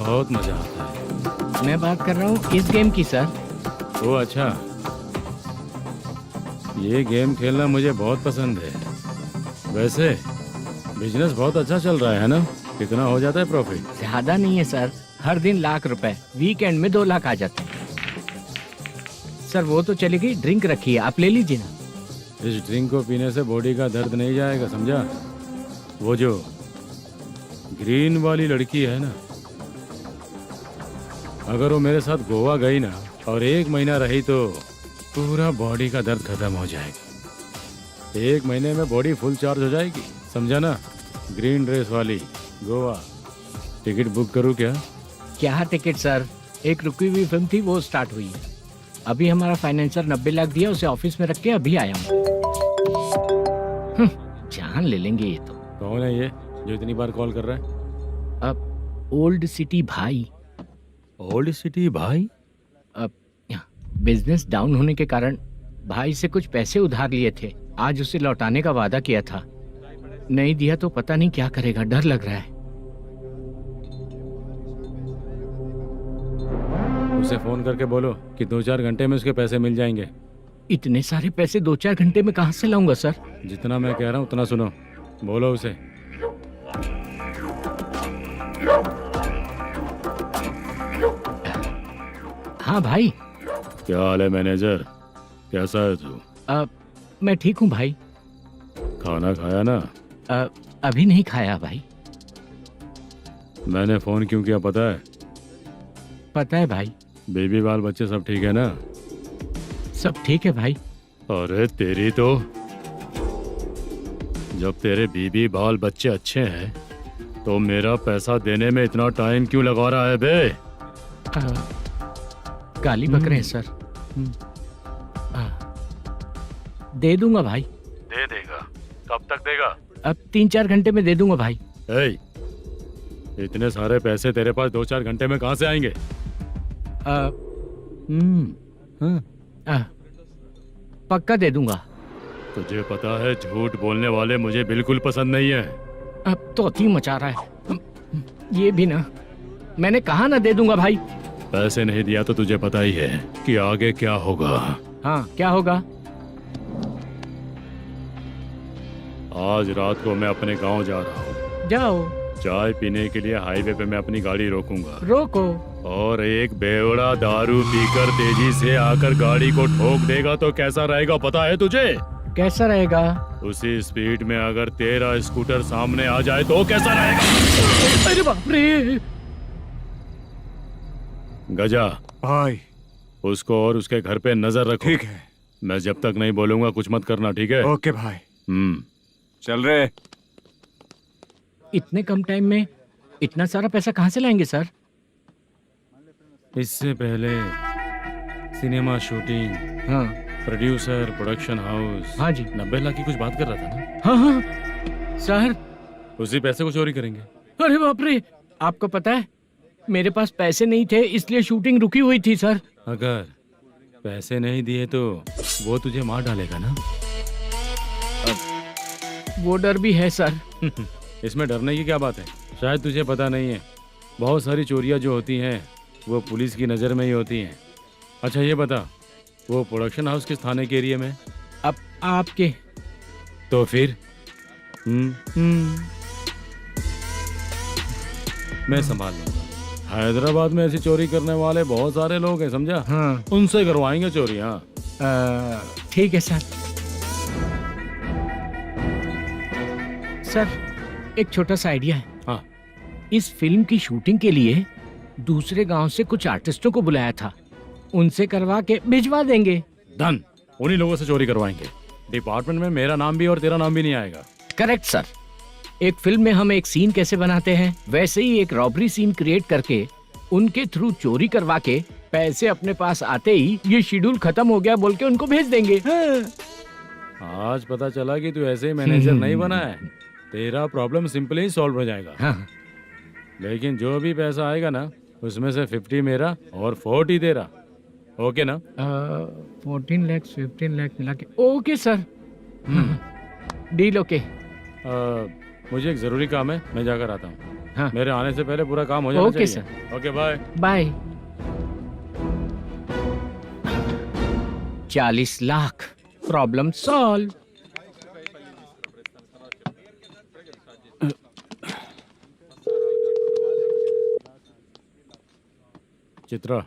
बहुत मजा आता है। मैं बात कर रहा हूँ इस गेम की सर। ओ अच्छा, ये गेम खेलना मुझे बहुत पसंद है। वैसे बिजनेस बहुत अच्छा चल रहा है ना? कितना हो जाता है प्रॉफिट? ज्यादा नहीं है सर, हर दिन लाख रुपए, वीकेंड में 2 लाख आ जाते हैं। सर वो तो चलेगी, ड्रिंक रखी है, आप ले लीजिए ना। इस ड्रिंक को पीने से बॉडी का दर्द नहीं जाएगा, समझा? वो जो ग्रीन वाली लड़की है ना, अगर वो मेरे साथ गोवा गई ना और 1 महीना रही तो पूरा बॉडी का दर्द खत्म हो जाएगा। 1 महीने में बॉडी फुल चार्ज हो जाएगी, समझा ना? ग्रीन ड्रेस वाली गोवा। टिकट बुक करूँ क्या? क्या टिकट सर, एक रुकी हुई फिल्म थी, वो स्टार्ट हुई है। अभी हमारा फाइनेंसर 90 लाख दिया, उसे ऑफिस में रख के अभी आया हूँ। जान ले लेंगे ये तो। कौन है ये जो इतनी बार कॉल कर रहा है? अब ओल्ड सिटी भाई। ओल्ड सिटी भाई? अब बिजनेस डाउन होने के कारण भाई से कुछ पैसे उधार लिए थे, आज उसे लौटाने का वादा किया था। नहीं दिया तो पता नहीं क्या करेगा, डर लग रहा है। उसे फोन करके बोलो कि 2-4 घंटे में उसके पैसे मिल जाएंगे। इतने सारे पैसे 2-4 घंटे में कहाँ से लाऊंगा सर? जितना मैं कह रहा हूँ उतना सुनो, बोलो उसे। हाँ भाई। क्या हाल है मैनेजर, कैसा है तू? मैं ठीक हूँ भाई। खाना खाया ना? अभी नहीं खाया भाई। मैंने फोन क्यों किया पता है? पता है भाई। बेबी बाल बच्चे सब ठीक है ना? सब ठीक है भाई। अरे तेरी तो जब तेरे बीबी बाल बच्चे अच्छे हैं तो मेरा पैसा देने में इतना टाइम क्यों लगा रहा है बे? गाली बक रहे हैं सर। दे दूंगा भाई। दे देगा? कब तक देगा? अब 3-4 घंटे में दे दूंगा भाई। ए, इतने सारे पैसे तेरे पास 2-4 घंटे में कहाँ से आएंगे? पक्का दे दूंगा। तुझे पता है झूठ बोलने वाले मुझे बिल्कुल पसंद नहीं है। अब तो अति मचा रहा है ये भी ना। मैंने कहा ना दे दूंगा भाई। पैसे नहीं दिया तो तुझे पता ही है कि आगे क्या होगा। हाँ, क्या होगा? आज रात को मैं अपने गांव जा रहा हूँ। जाओ। चाय पीने के लिए हाईवे पे मैं अपनी गाड़ी रोकूंगा। रोको। और एक बेवड़ा दारू पीकर तेजी से आकर गाड़ी को ठोक देगा तो कैसा रहेगा पता है तुझे? कैसा रहेगा? उसी स्पीड में अगर तेरा स्कूटर सामने आ जाए तो कैसा रहेगा? अरे बाप रे। गजा भाई, उसको और उसके घर पे नजर रखो। ठीक है। मैं जब तक नहीं बोलूंगा कुछ मत करना, ठीक है? ओके भाई। चल रहे। इतने कम टाइम में इतना सारा पैसा कहाँ से लाएंगे सर? इससे पहले सिनेमा शूटिंग, हाँ, प्रोड्यूसर, प्रोडक्शन हाउस। हाँ जी। 90 लाख की कुछ बात कर रहा था ना? हाँ हाँ सर। उसी पैसे को चोरी करेंगे। अरे बाप रे, आपको पता है मेरे पास पैसे नहीं थे इसलिए शूटिंग रुकी हुई थी सर। अगर पैसे नहीं दिए तो वो तुझे मार डालेगा ना? वो डर भी है सर। इसमें डरने की क्या बात है? शायद तुझे पता नहीं है, बहुत सारी चोरियां जो होती हैं वो पुलिस की नज़र में ही होती हैं। अच्छा ये बता, वो प्रोडक्शन हाउस किस थाने के एरिया में? अब आपके। तो फिर मैं संभाल लूंगा। हैदराबाद में ऐसी चोरी करने वाले बहुत सारे लोग हैं, समझा? हाँ। उनसे करवाएंगे चोरी। हाँ ठीक है सर। सर एक छोटा सा आइडिया है। हाँ। इस फिल्म की शूटिंग के लिए दूसरे गांव से कुछ आर्टिस्टों को बुलाया था, उनसे करवा के भिजवा देंगे। डन, उन्हीं लोगों से चोरी करवाएंगे। डिपार्टमेंट में मेरा नाम भी और तेरा नाम भी नहीं आएगा। Correct sir. एक फिल्म में हम एक सीन कैसे बनाते हैं वैसे ही एक रॉबरी सीन क्रिएट करके उनके थ्रू चोरी करवा के पैसे अपने पास आते ही ये शेड्यूल खत्म हो गया बोल के उनको भेज देंगे। आज पता चला कि तू ऐसे ही मैनेजर नहीं बना है। तेरा प्रॉब्लम सिंपली ही सॉल्व हो जाएगा। हाँ। लेकिन जो भी पैसा आएगा ना उसमें से 50 मेरा और 40 तेरा। ओके ना? 14 लाख 15 लाख मिला के। Okay sir. Deal okay. मुझे एक जरूरी काम है, मैं जाकर आता हूँ। हाँ। मेरे आने से पहले पूरा काम हो जाना ओके चाहिए। Sir. Okay bye. Bye. 40 lakh, problem solve. Chitra,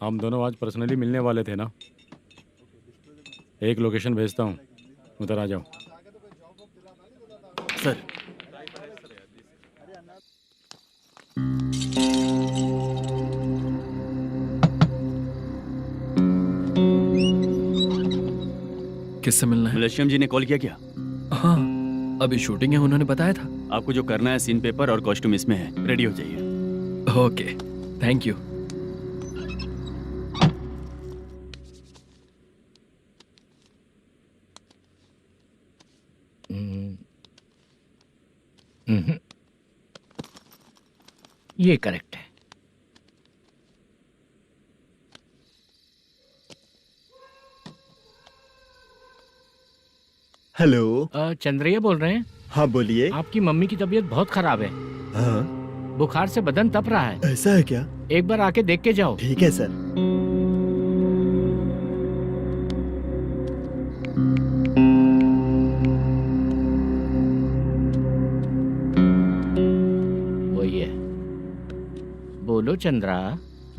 हम दोनों आज पर्सनली मिलने वाले थे ना? एक लोकेशन भेजता हूँ, उधर आ जाओ। सर, किससे मिलना है? मलेशियम जी ने कॉल किया क्या? हाँ, अभी शूटिंग है, उन्होंने बताया था। आपको जो करना है सीन पेपर और कॉस्ट्यूम इसमें है, रेडी हो जाइए। Okay, thank you. ये करेक्ट है। हेलो। चंद्रैया बोल रहे हैं? हाँ बोलिए। आपकी मम्मी की तबीयत बहुत खराब है। हाँ। बुखार से बदन तप रहा है। ऐसा है क्या? एक बार आके देख के जाओ। ठीक है सर। वही है। बोलो चंद्रा।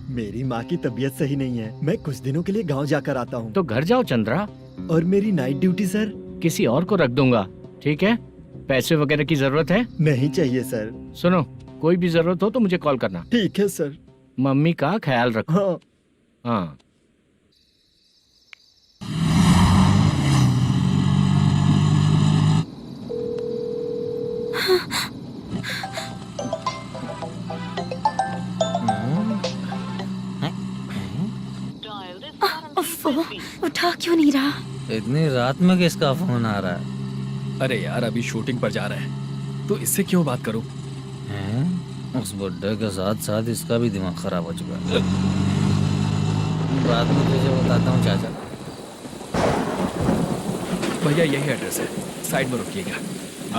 मेरी माँ की तबीयत सही नहीं है, मैं कुछ दिनों के लिए गांव जाकर आता हूँ। तो घर जाओ चंद्रा। और मेरी नाइट ड्यूटी सर? किसी और को रख दूंगा, ठीक है? पैसे वगैरह की जरूरत है? नहीं चाहिए सर। सुनो, कोई भी जरूरत हो तो मुझे कॉल करना। ठीक है सर। मम्मी का ख्याल रखो। हाँ। हाँ। उफ़्फ़ो, उठा क्यों नहीं रहा? इतनी रात में किसका फोन आ रहा है? अरे यार अभी शूटिंग पर जा रहे हैं तो इससे क्यों बात करूं? हैं? उस बुड्ढे के साथ साथ इसका भी दिमाग खराब हो चुका है। रात में तुझे बताता हूँ चाचा। भैया यही एड्रेस है, साइड में रुकिएगा।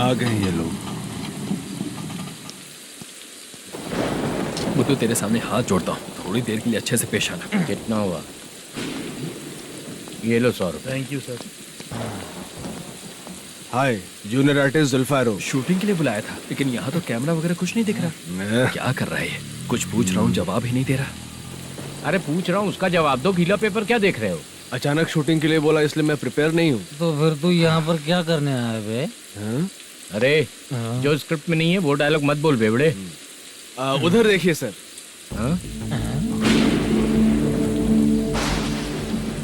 आ गए ये लोग। बुद्धू तेरे सामने हाथ जोड़ता हूँ, थोड़ी देर के लिए अच्छे से पेश आना। कितना हुआ? ये लो 100 रुपए। Thank you sir. Hi, junior artist जुल्फारो। शूटिंग के लिए बुलाया था लेकिन यहाँ तो कैमरा वगैरह कुछ नहीं दिख रहा। क्या कर रहा है ये? कुछ पूछ रहा हूँ जवाब ही नहीं दे रहा। अरे पूछ रहा हूँ उसका जवाब दो, गीला पेपर क्या देख रहे हो? अचानक शूटिंग के लिए बोला इसलिए मैं प्रिपेयर नहीं हूँ। तो फिर तू यहाँ पर क्या करने आया बे? अरे जो स्क्रिप्ट में नहीं है वो डायलॉग मत बोल बेवड़े। उधर देखिए सर।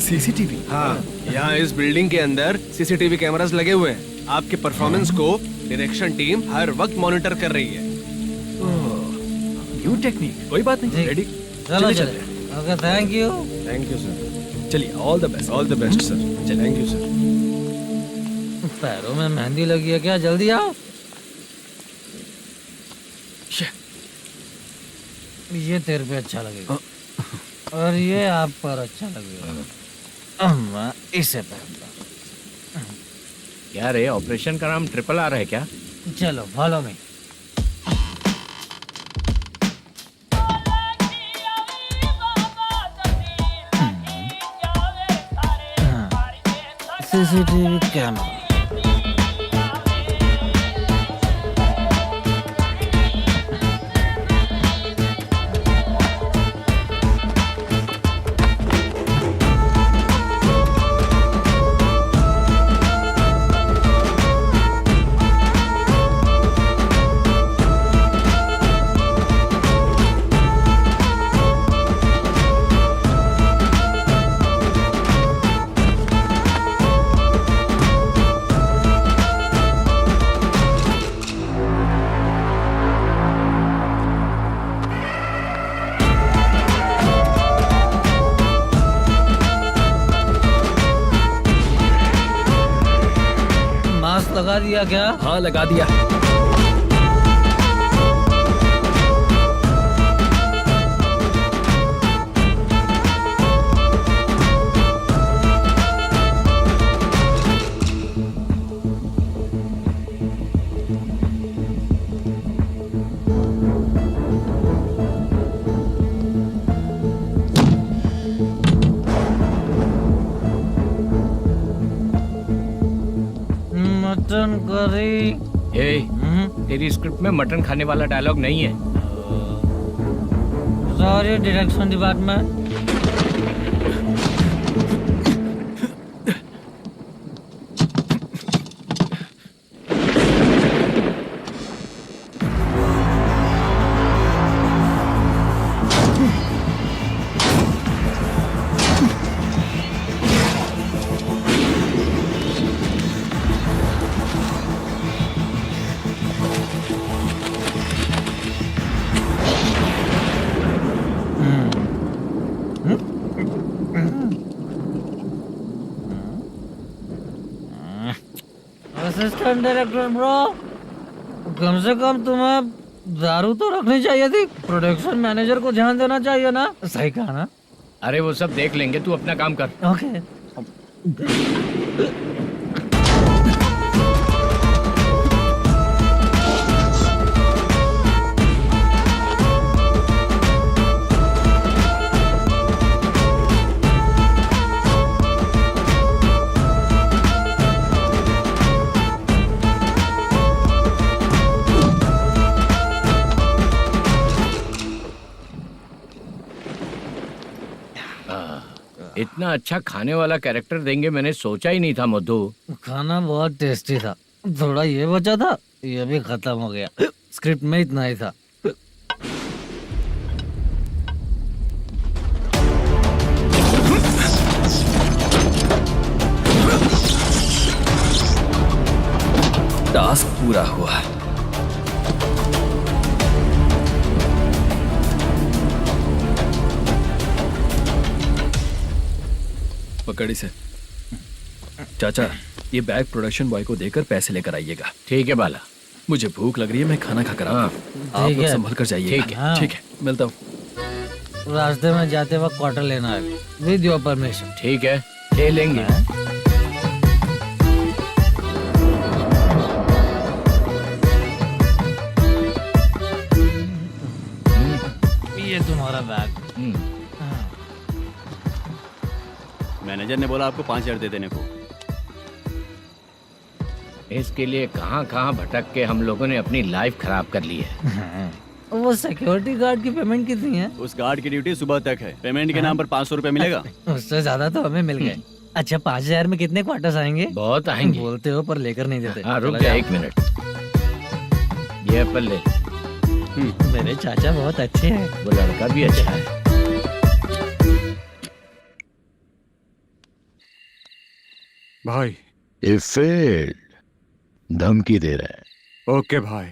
सीसीटीवी? हाँ, यहाँ इस बिल्डिंग के अंदर सीसीटीवी कैमरास लगे हुए हैं। आपके परफॉर्मेंस को डायरेक्शन टीम हर वक्त मॉनिटर कर रही है। न्यू टेक्निक, कोई बात नहीं। रेडी? चलो चले। Okay, thank you. Thank you sir. चलिए, all the best. All the best sir. Thank you sir. पैरों में मेहंदी लगी है क्या? जल्दी आओ। ये तेरे पे अच्छा लगेगा और ये आप पर अच्छा लगेगा। मैं इसे पहनता। क्या रे, ऑपरेशन का नाम ट्रिपल आर है क्या? चलो फॉलो मी। CCTV camera. लगा दिया क्या? हाँ लगा दिया। Mutton curry. तेरी स्क्रिप्ट में मटन खाने वाला डायलॉग नहीं है। Sorry direction department. Assistant director bro, कम से कम तुम्हें दारू तो रखनी चाहिए थी। प्रोडक्शन मैनेजर को ध्यान देना चाहिए ना। सही कहा ना? अरे वो सब देख लेंगे, तू अपना काम कर। ओके। इतना अच्छा खाने वाला कैरेक्टर देंगे मैंने सोचा ही नहीं था मधु। खाना बहुत टेस्टी था। थोड़ा ये बचा था, ये भी खत्म हो गया। स्क्रिप्ट में इतना ही था। टास्क पूरा हुआ। कड़ी से। चाचा, ये बैग प्रोडक्शन बॉय को देकर पैसे लेकर आइएगा। ठीक है बाला। मुझे भूख लग रही है, मैं खाना खाकर आता हूँ। आप लोग संभल कर जाइए। ठीक है। ठीक है, मिलता हूँ। रास्ते में जाते वक्त क्वार्टर लेना है विद योर परमिशन। ठीक है, ले लेंगे। ये तुम्हारा बैग। मैनेजर ने बोला आपको 5,000 दे देने को। इसके लिए कहाँ कहाँ भटक के हम लोगों ने अपनी लाइफ खराब कर ली है। वो सिक्योरिटी गार्ड की पेमेंट कितनी है? उस गार्ड की ड्यूटी सुबह तक है। पेमेंट के नाम पर 500 रुपए मिलेगा। उससे ज्यादा तो हमें मिल गए। अच्छा 5,000 में कितने क्वार्टर्स आएंगे? बहुत आएंगे। बोलते हो पर लेकर नहीं देते। हाँ रुक जा 1 मिनट। ये एप्पल ले। मेरे चाचा बहुत अच्छे हैं। वो लड़का भी अच्छा है। भाई ये फेल्ड, धमकी दे रहा है। ओके भाई।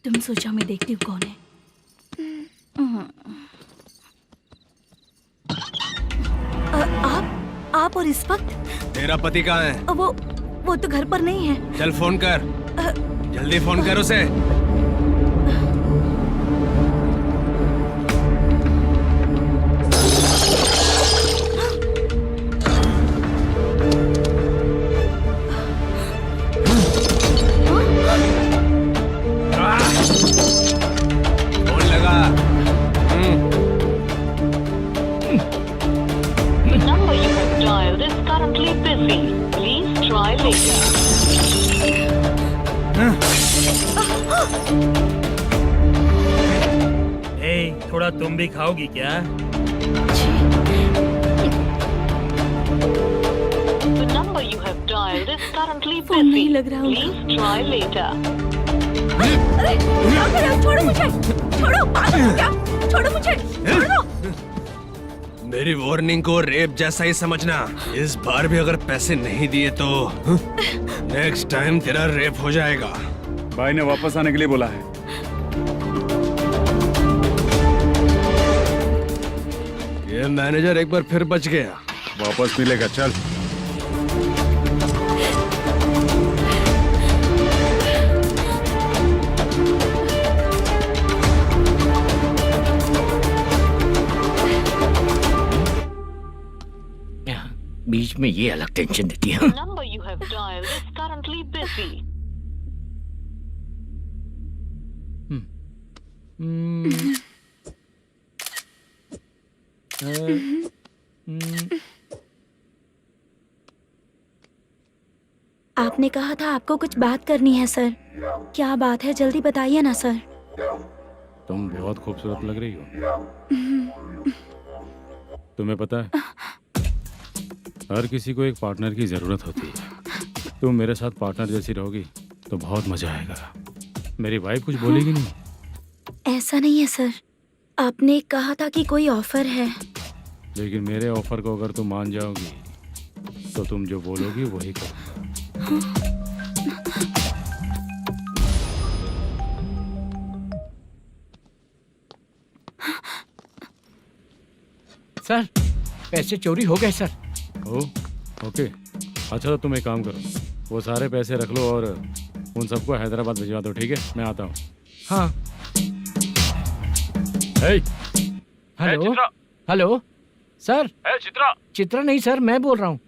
तुम सोचा मैं देखती हूँ कौन है। आप और इस वक्त तेरा पति कहाँ है? वो तो घर पर नहीं है। चल फोन कर, जल्दी फोन कर उसे। फोन लगा। number you have dialed is currently busy. Please try later. थोड़ा तुम भी खाओगी क्या? The number you have dialed is currently busy. Please try later. अरे क्या कर रहे हो? छोड़ो मुझे, छोड़ो, पागल हो क्या? छोड़ो मुझे, छोड़ो। मेरी वार्निंग को रेप जैसा ही समझना। इस बार भी अगर पैसे नहीं दिए तो नेक्स्ट टाइम तेरा रेप हो जाएगा। भाई ने वापस आने के लिए बोला है। ये मैनेजर एक बार फिर बच गया। वापस मिलेगा, चल। बीच में ये अलग टेंशन देती है। Number you have dialed is currently busy. आपने कहा था आपको कुछ बात करनी है सर। क्या बात है, जल्दी बताइए ना सर। तुम बहुत खूबसूरत लग रही हो। तुम्हें पता है हर किसी को एक पार्टनर की जरूरत होती है। तुम मेरे साथ पार्टनर जैसी रहोगी तो बहुत मजा आएगा। मेरी वाइफ कुछ बोलेगी नहीं? ऐसा नहीं है सर, आपने कहा था कि कोई ऑफर है। लेकिन मेरे ऑफर को अगर तुम मान जाओगी तो तुम जो बोलोगी वही करूँगा। सर पैसे चोरी हो गए सर। ओके अच्छा तो तुम एक काम करो, वो सारे पैसे रख लो और उन सबको हैदराबाद भिजवा दो। ठीक है, मैं आता हूँ। हाँ। Hello hello sir. Chitra. Chitra नहीं सर, मैं बोल रहा हूँ।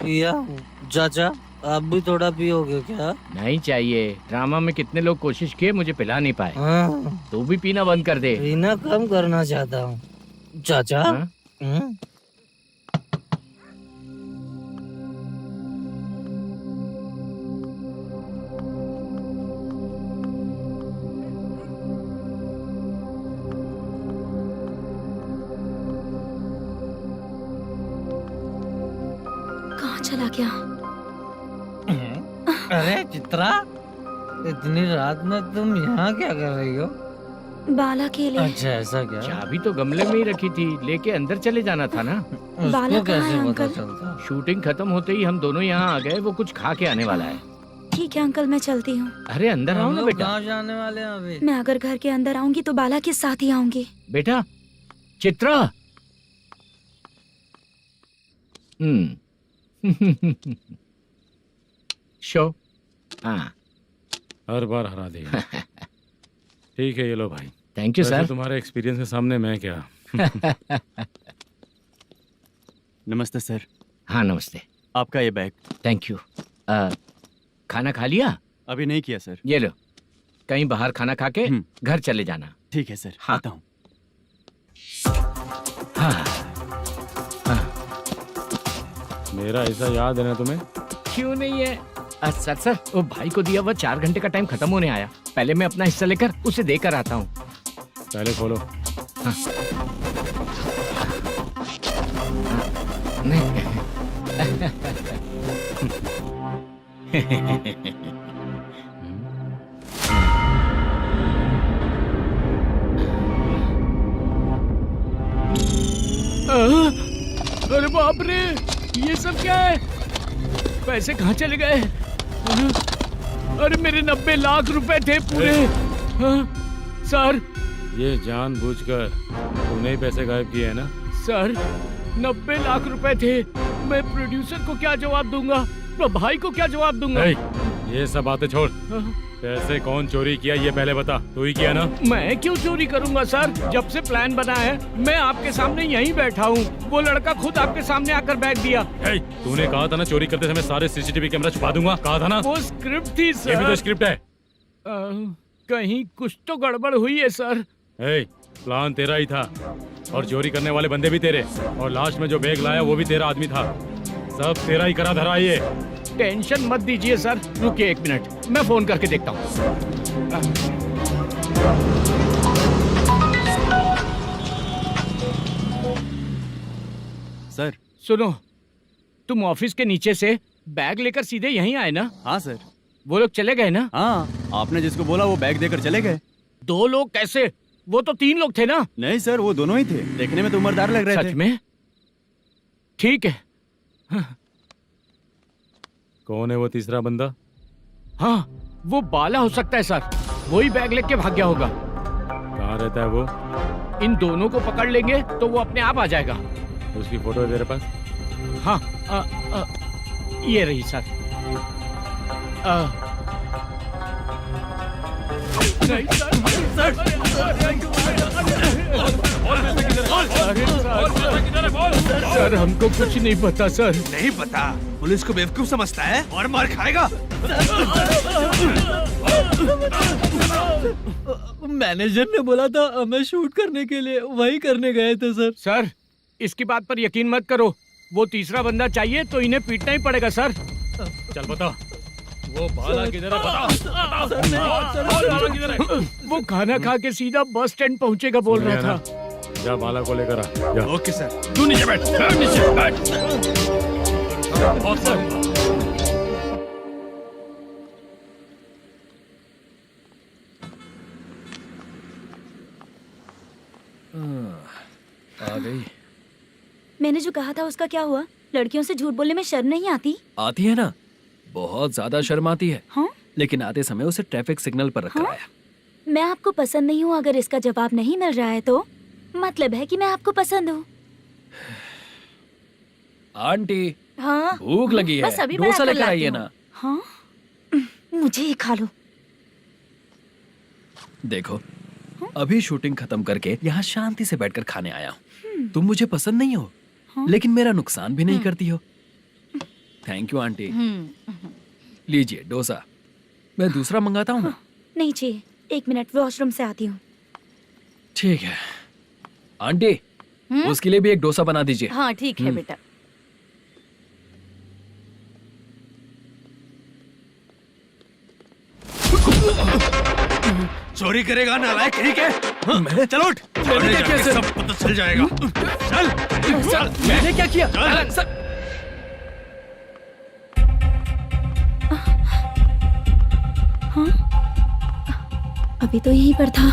या चाचा आप भी थोड़ा पियोगे क्या? नहीं चाहिए। ड्रामा में कितने लोग कोशिश किए, मुझे पिला नहीं पाए। तू भी पीना बंद कर दे। पीना कम करना चाहता हूँ चाचा। कहाँ चला गया? अरे चित्रा, इतनी रात में तुम यहाँ क्या कर रही हो? बाला के लिए। अच्छा ऐसा क्या? चाबी तो गमले में ही रखी थी, लेके अंदर चले जाना था ना। बाला उसको कहाँ है कैसे पता अंकल? चलता? शूटिंग खत्म होते ही हम दोनों यहाँ आ गए। वो कुछ खा के आने वाला है। ठीक है अंकल, मैं चलती हूँ। अरे अंदर आओ हम ना लोग बेटा। कहाँ जाने वाले हैं अभी? मैं अगर घर के अंदर आऊंगी तो बाला के साथ ही आऊंगी। बेटा चित्रा। शो। हाँ हर बार हरा देगा। ठीक है ये लो भाई। थैंक यू वैसे सर। तुम्हारे एक्सपीरियंस के सामने मैं क्या। नमस्ते सर। हाँ नमस्ते। आपका ये बैग। Thank you. खाना खा लिया? अभी नहीं किया सर। ये लो, कहीं बाहर खाना खा के घर चले जाना। ठीक है सर। हाँ। आता हूँ। हाँ। मेरा ऐसा याद है ना तुम्हें? क्यों नहीं है? सर वो भाई को दिया हुआ 4 घंटे का टाइम खत्म होने आया। पहले मैं अपना हिस्सा लेकर उसे देकर आता हूँ। पहले खोलो। हाँ। नहीं। अरे बाप रे, ये सब क्या है? पैसे कहाँ चले गए? अरे मेरे 90 लाख रुपए थे पूरे। सर ये जानबूझकर तूने ही पैसे गायब किए हैं ना? सर 90 लाख रुपए थे। मैं प्रोड्यूसर को क्या जवाब दूंगा, तो भाई को क्या जवाब दूंगा? ये सब बातें छोड़। पैसे कौन चोरी किया ये पहले बता। तू ही किया ना? मैं क्यों चोरी करूंगा सर? जब से प्लान बना है मैं आपके सामने यहीं बैठा हूँ। वो लड़का खुद आपके सामने आकर बैग दिया। तूने कहा था ना चोरी करते समय सारे सीसीटीवी कैमरा छुपा दूंगा। कहा था ना? वो स्क्रिप्ट थी सर। ये भी तो स्क्रिप्ट है। कहीं कुछ तो गड़बड़ हुई है सर। प्लान तेरा ही था और चोरी करने वाले बंदे भी तेरे, और लास्ट में जो बैग लाया वो भी तेरा आदमी था। सब तेरा ही करा धरा ये। टेंशन मत दीजिए सर। रुकिए 1 मिनट, मैं फोन करके देखता हूँ। सर सुनो, तुम ऑफिस के नीचे से बैग लेकर सीधे यहीं आए ना? हाँ सर। वो लोग चले गए ना? हाँ, आपने जिसको बोला वो बैग देकर चले गए। 2 लोग कैसे? वो तो 3 लोग थे ना? नहीं सर, वो दोनों ही थे। देखने में तो उम्रदार लग रहे थे। सच में? ठीक है। कौन है वो तीसरा बंदा? हाँ, वो बाला हो सकता है सर। वही बैग लेके भाग गया होगा। कहाँ रहता है वो? इन दोनों को पकड़ लेंगे तो वो अपने आप आ जाएगा। उसकी फोटो है तेरे पास? हाँ, ये रही सर। नहीं सर, हमको कुछ नहीं पता सर। नहीं पता? पुलिस को बेवकूफ समझता है और मार खाएगा। मैनेजर ने बोला था हमें शूट करने के लिए, वही करने गए थे सर। सर इसकी बात पर यकीन मत करो। वो तीसरा बंदा चाहिए तो इन्हें पीटना ही पड़ेगा सर। चल बता, वो बाला किधर है? बता। वो खाना खा के सीधा बस स्टैंड पहुंचेगा बोल रहा था। जा बाला को लेकर आ। जा। Okay sir. तू नीचे बैठ। नीचे बैठ। आ गई। मैंने जो कहा था उसका क्या हुआ? लड़कियों से झूठ बोलने में शर्म नहीं आती? आती है ना, बहुत ज्यादा शर्म आती है। हाँ? लेकिन आते समय उसे ट्रैफिक सिग्नल पर रखा हाँ? आया। मैं आपको पसंद नहीं हूँ अगर इसका जवाब नहीं मिल रहा है तो मतलब है कि मैं आपको पसंद हूँ। आंटी, हाँ? भूख लगी है, बस अभी डोसा बनाकर लेकर लाती आइए हूँ। ना। हाँ? मुझे ही खा लो। देखो, अभी शूटिंग खत्म करके यहाँ शांति से बैठकर खाने आया हूँ। तुम मुझे पसंद नहीं हो, लेकिन मेरा नुकसान भी नहीं करती हो। Thank you aunty. लीजिए डोसा। मैं दूसरा मंगाता हूँ ना? नहीं चाहिए, 1 मिनट वॉशरूम से आती हूँ। ठीक है आंटी, उसके लिए भी एक डोसा बना दीजिए। हाँ ठीक है बेटा। चोरी करेगा नालायक, ठीक है? मैं? चलो उठ। मैंने क्या किया? सब पता चल जाएगा। चल। सर, मैंने क्या किया? सर। हाँ? अभी तो यहीं पर था।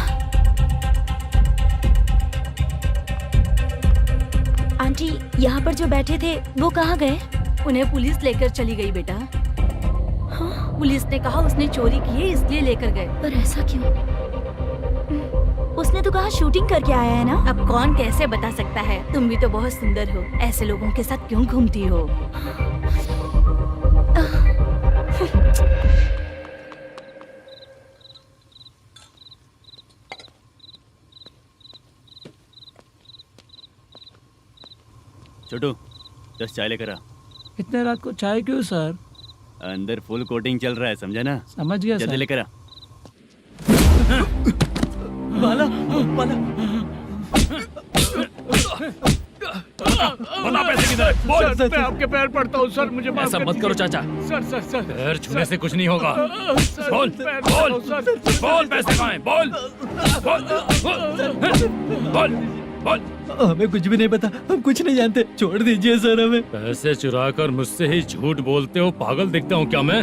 आंटी, यहाँ पर जो बैठे थे वो कहाँ गए? उन्हें पुलिस लेकर चली गई बेटा। हाँ? पुलिस ने कहा उसने चोरी की है इसलिए लेकर गए। पर ऐसा क्यों? उसने तो कहा शूटिंग करके आया है ना। अब कौन कैसे बता सकता है? तुम भी तो बहुत सुंदर हो, ऐसे लोगों के साथ क्यों घूमती हो? छोटू 10 चाय लेकर आ। इतने रात को चाय क्यों सर? अंदर फुल कोटिंग चल रहा है, समझा ना? समझ गया जल्दी सर। लेकर आ। बाला बाला बता पैसे किधर है? बोल। सर, मैं आपके पैर पड़ता हूँ सर, मुझे माफ ऐसा कर मत करो दीजिए। चाचा। सर पैर छूने से कुछ नहीं होगा। बोल बोल बोल, पैसे कहाँ हैं? बोल बोल बोल बोल। हमें कुछ भी नहीं पता, हम कुछ नहीं जानते, छोड़ दीजिए सर हमें। पैसे चुराकर मुझसे ही झूठ बोलते हो, पागल दिखता हूँ क्या मैं?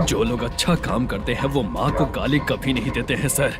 जो लोग अच्छा काम करते हैं वो माँ को गाली कभी नहीं देते हैं सर।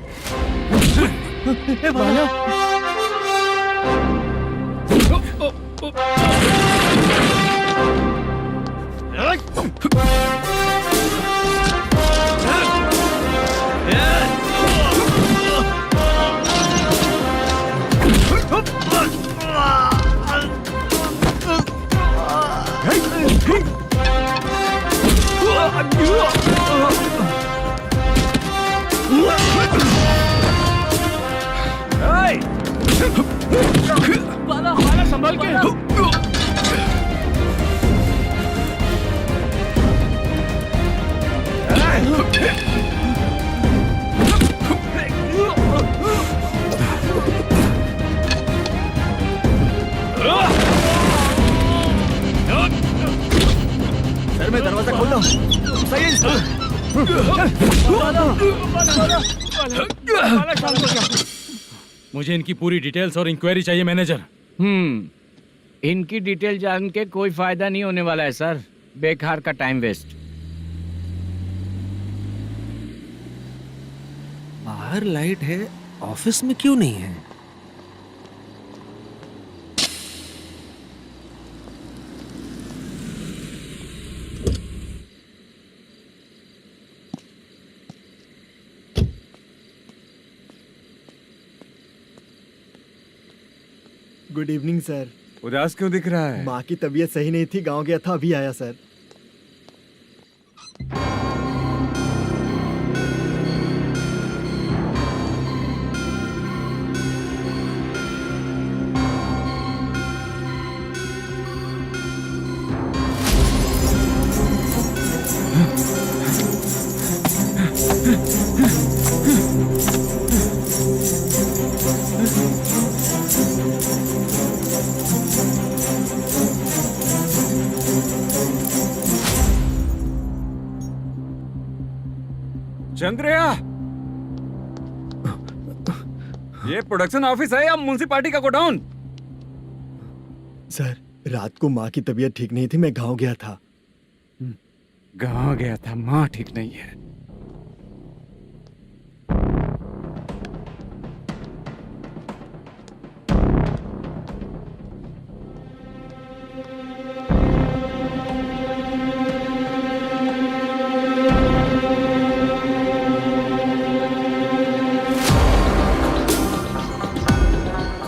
बाला संभाल के। सर मैं दरवाजा खोलता हूँ। सही है सर। मुझे इनकी पूरी डिटेल्स और इंक्वायरी चाहिए मैनेजर। इनकी डिटेल जान के कोई फायदा नहीं होने वाला है सर, बेकार का टाइम वेस्ट। बाहर लाइट है, ऑफिस में क्यों नहीं है? Good evening sir. उदास क्यों दिख रहा है? माँ की तबीयत सही नहीं थी, गांव गया था, अभी आया सर। चंद्रया, ये प्रोडक्शन ऑफिस है या म्युनिसिपालिटी का गोडाउन? सर रात को माँ की तबीयत ठीक नहीं थी, मैं गांव गया था। गांव गया था, माँ ठीक नहीं है।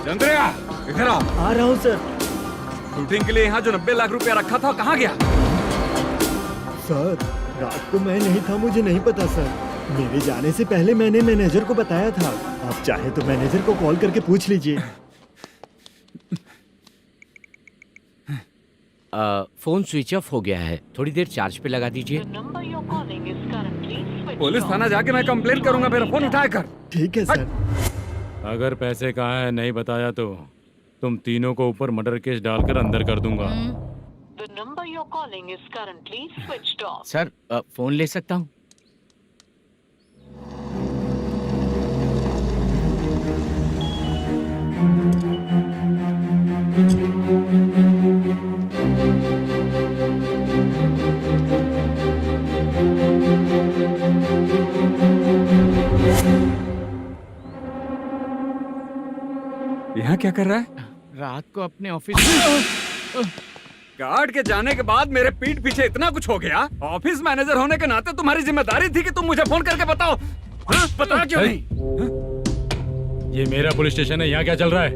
चंद्रया इधर आओ। आ रहा हूँ सर। शूटिंग के लिए यहाँ जो 90 लाख रुपया रखा था कहाँ गया? सर रात को मैं नहीं था, मुझे नहीं पता सर। मेरे जाने से पहले मैंने मैनेजर को बताया था। आप चाहे तो मैनेजर को कॉल करके पूछ लीजिए। फोन स्विच ऑफ हो गया है, थोड़ी देर चार्ज पे लगा दीजिए। पुलिस थाना जाके मैं कंप्लेंट करूंगा, मेरा फोन उठाया कर। ठीक है सर। अगर पैसे कहाँ है नहीं बताया तो तुम तीनों को ऊपर मर्डर केस डालकर अंदर कर दूंगा। The number you're calling is currently switched off. Sir phone ले सकता हूँ? यहाँ क्या कर रहा है? रात को अपने ऑफिस गार्ड के जाने के बाद मेरे पीठ पीछे इतना कुछ हो गया। ऑफिस मैनेजर होने के नाते तुम्हारी जिम्मेदारी थी कि तुम मुझे फोन करके बताओ। हाँ? बता क्यों नहीं? ये मेरा पुलिस स्टेशन है, यहाँ क्या चल रहा है?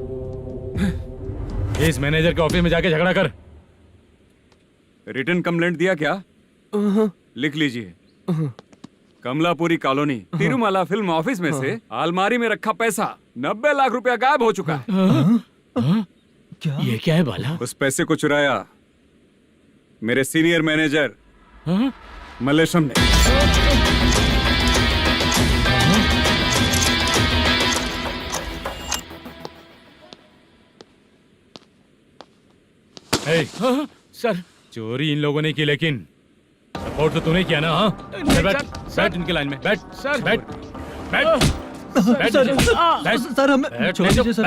इस मैनेजर के ऑफिस में जाके झगड़ा कर। रिटन कंप्लेंट दिया क्या? लिख लीजिए। Kamalapuri colony, Tirumala film office में से अलमारी में रखा पैसा 90 लाख रुपया गायब हो चुका है। ये क्या है बाला? उस पैसे को चुराया मेरे सीनियर मैनेजर मल्लेशम ने। सर, चोरी इन लोगों ने की, लेकिन सपोर्ट तो तूने किया ना? हाँ, बैठ बैठ इनकी लाइन में, बैठ सर, बैठ बैठ सर हमें छोड़ दीजिए सर।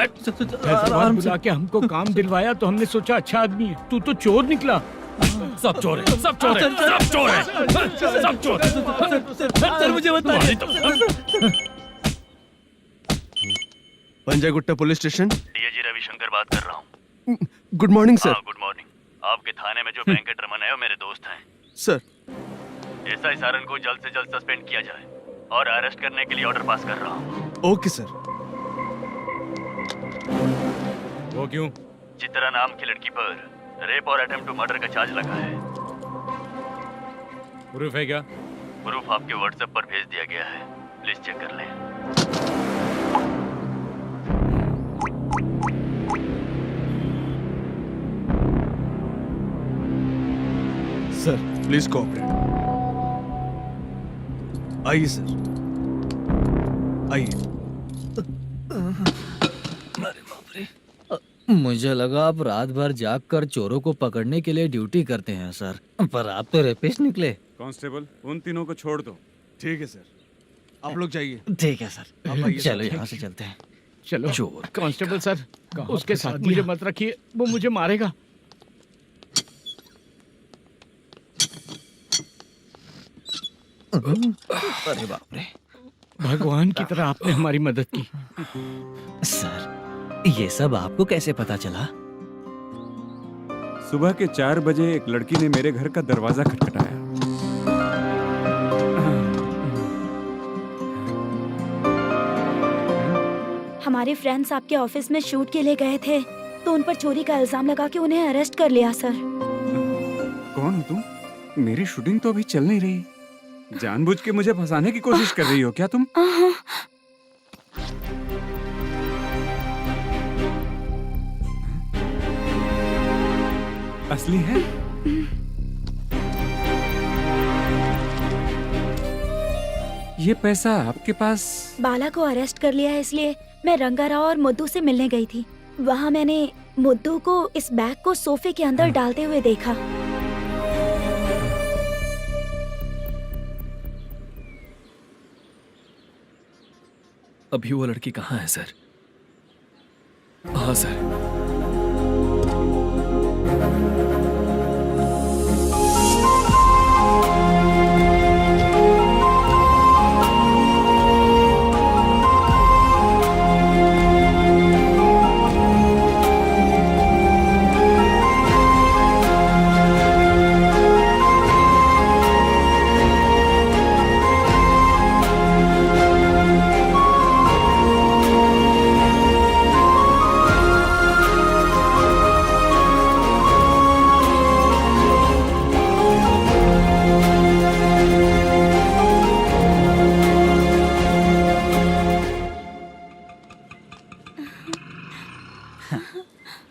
आराम बुला के हमको काम दिलवाया तो हमने सोचा अच्छा आदमी है। तू तो चोर निकला। सब चोर है, सब चोर है, सब चोर है, सब चोर है। सर मुझे बताइए। Panjagutta police station, DIG Ravishankar बात कर रहा हूँ। Good morning sir. Good morning. आपके थाने में जो वेंकट रमन है वो मेरे दोस्त हैं। सर, एसआई सारन को जल्द से जल्द सस्पेंड किया जाए और अरेस्ट करने के लिए ऑर्डर पास कर रहा हूँ। Okay sir. वो क्यों? चित्रा नाम की लड़की पर रेप और अटेम्प्ट टू मर्डर का चार्ज लगा है। प्रूफ है क्या? प्रूफ आपके व्हाट्सएप पर भेज दिया गया है, प्लीज चेक कर लें। Sir please cooperate. आइए सर, आइए। मुझे लगा आप रात भर जाग कर चोरों को पकड़ने के लिए ड्यूटी करते हैं सर, पर आप तो रेपिस्ट निकले। कांस्टेबल, उन तीनों को छोड़ दो। ठीक है सर, आप लोग जाइए। ठीक है सर, चलो यहाँ से चलते हैं। चलो चोर। कांस्टेबल सर, उसके साथ मुझे मत रखिए, वो मुझे मारेगा। अरे बाप रे, भगवान की तरह आपने हमारी मदद की। सर ये सब आपको कैसे पता चला? सुबह के 4 बजे एक लड़की ने मेरे घर का दरवाजा खटखटाया। हमारे फ्रेंड्स आपके ऑफिस में शूट के लिए गए थे तो उन पर चोरी का इल्जाम लगा के उन्हें अरेस्ट कर लिया सर। कौन हो तुम? मेरी शूटिंग तो अभी चल नहीं रही। जानबूझ के मुझे फंसाने की कोशिश कर रही हो क्या तुम? असली है? ये पैसा आपके पास? बाला को अरेस्ट कर लिया है इसलिए मैं रंगाराव और मुद्दू से मिलने गई थी। वहाँ मैंने मुद्दू को इस बैग को सोफे के अंदर डालते हुए देखा। अभी वो लड़की कहाँ है सर? हाँ सर।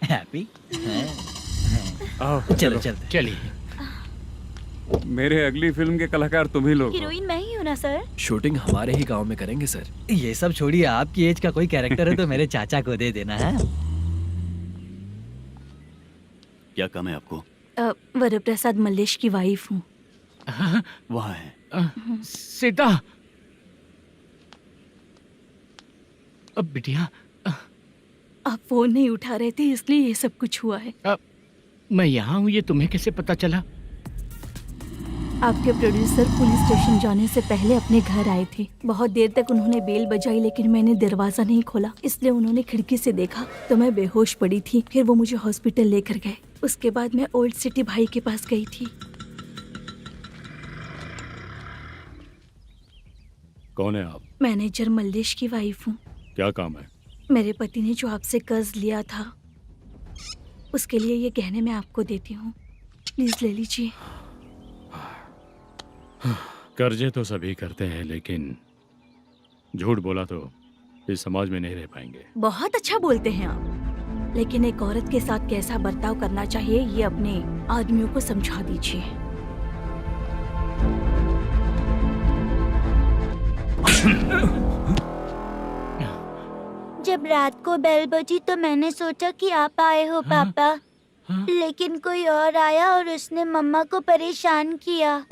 हैप्पी? चलो चलते। चलिए। मेरे अगली फिल्म के कलाकार तुम ही लोग हो। हीरोइन मैं ही हूँ ना सर। शूटिंग हमारे ही गांव में करेंगे सर। ये सब छोड़िए, आपकी एज का कोई कैरेक्टर है तो मेरे चाचा को दे देना है। क्या काम है आपको? वरप्रसाद मल्लेश की वाइफ हूँ। वहाँ है। सीता। अब बिटिया, आप फोन नहीं उठा रहे थे इसलिए ये सब कुछ हुआ है। मैं यहाँ हूँ, ये तुम्हें कैसे पता चला? आपके प्रोड्यूसर पुलिस स्टेशन जाने से पहले अपने घर आए थे। बहुत देर तक उन्होंने बेल बजाई लेकिन मैंने दरवाजा नहीं खोला, इसलिए उन्होंने खिड़की से देखा तो मैं बेहोश पड़ी थी। फिर वो मुझे हॉस्पिटल लेकर गए। उसके बाद मैं ओल्ड सिटी भाई के पास गई थी। कौन है आप? मैनेजर मल्लेश की वाइफ हूँ। क्या काम है? मेरे पति ने जो आपसे कर्ज लिया था उसके लिए ये गहने मैं आपको देती हूँ, प्लीज ले लीजिए। कर्जे तो सभी करते हैं, लेकिन झूठ बोला तो इस समाज में नहीं रह पाएंगे। बहुत अच्छा बोलते हैं आप, लेकिन एक औरत के साथ कैसा बर्ताव करना चाहिए ये अपने आदमियों को समझा दीजिए। जब रात को बेल बजी तो मैंने सोचा कि आप आए हो पापा, लेकिन कोई और आया और उसने मम्मा को परेशान किया।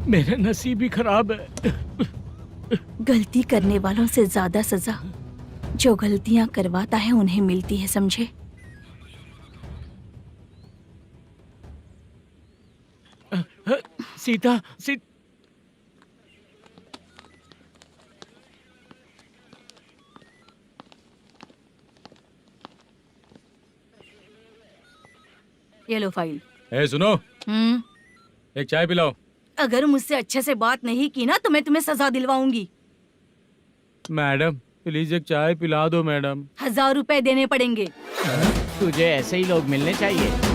मेरा नसीब ही खराब है। गलती करने वालों से ज्यादा सजा जो गलतियां करवाता है उन्हें मिलती है, समझे? सीता, ये लो फाइल। सुनो, एक चाय पिलाओ। अगर मुझसे अच्छे से बात नहीं की ना तो मैं तुम्हें सजा दिलवाऊंगी। मैडम प्लीज एक चाय पिला दो मैडम। 1000 रुपए देने पड़ेंगे। तुझे ऐसे ही लोग मिलने चाहिए।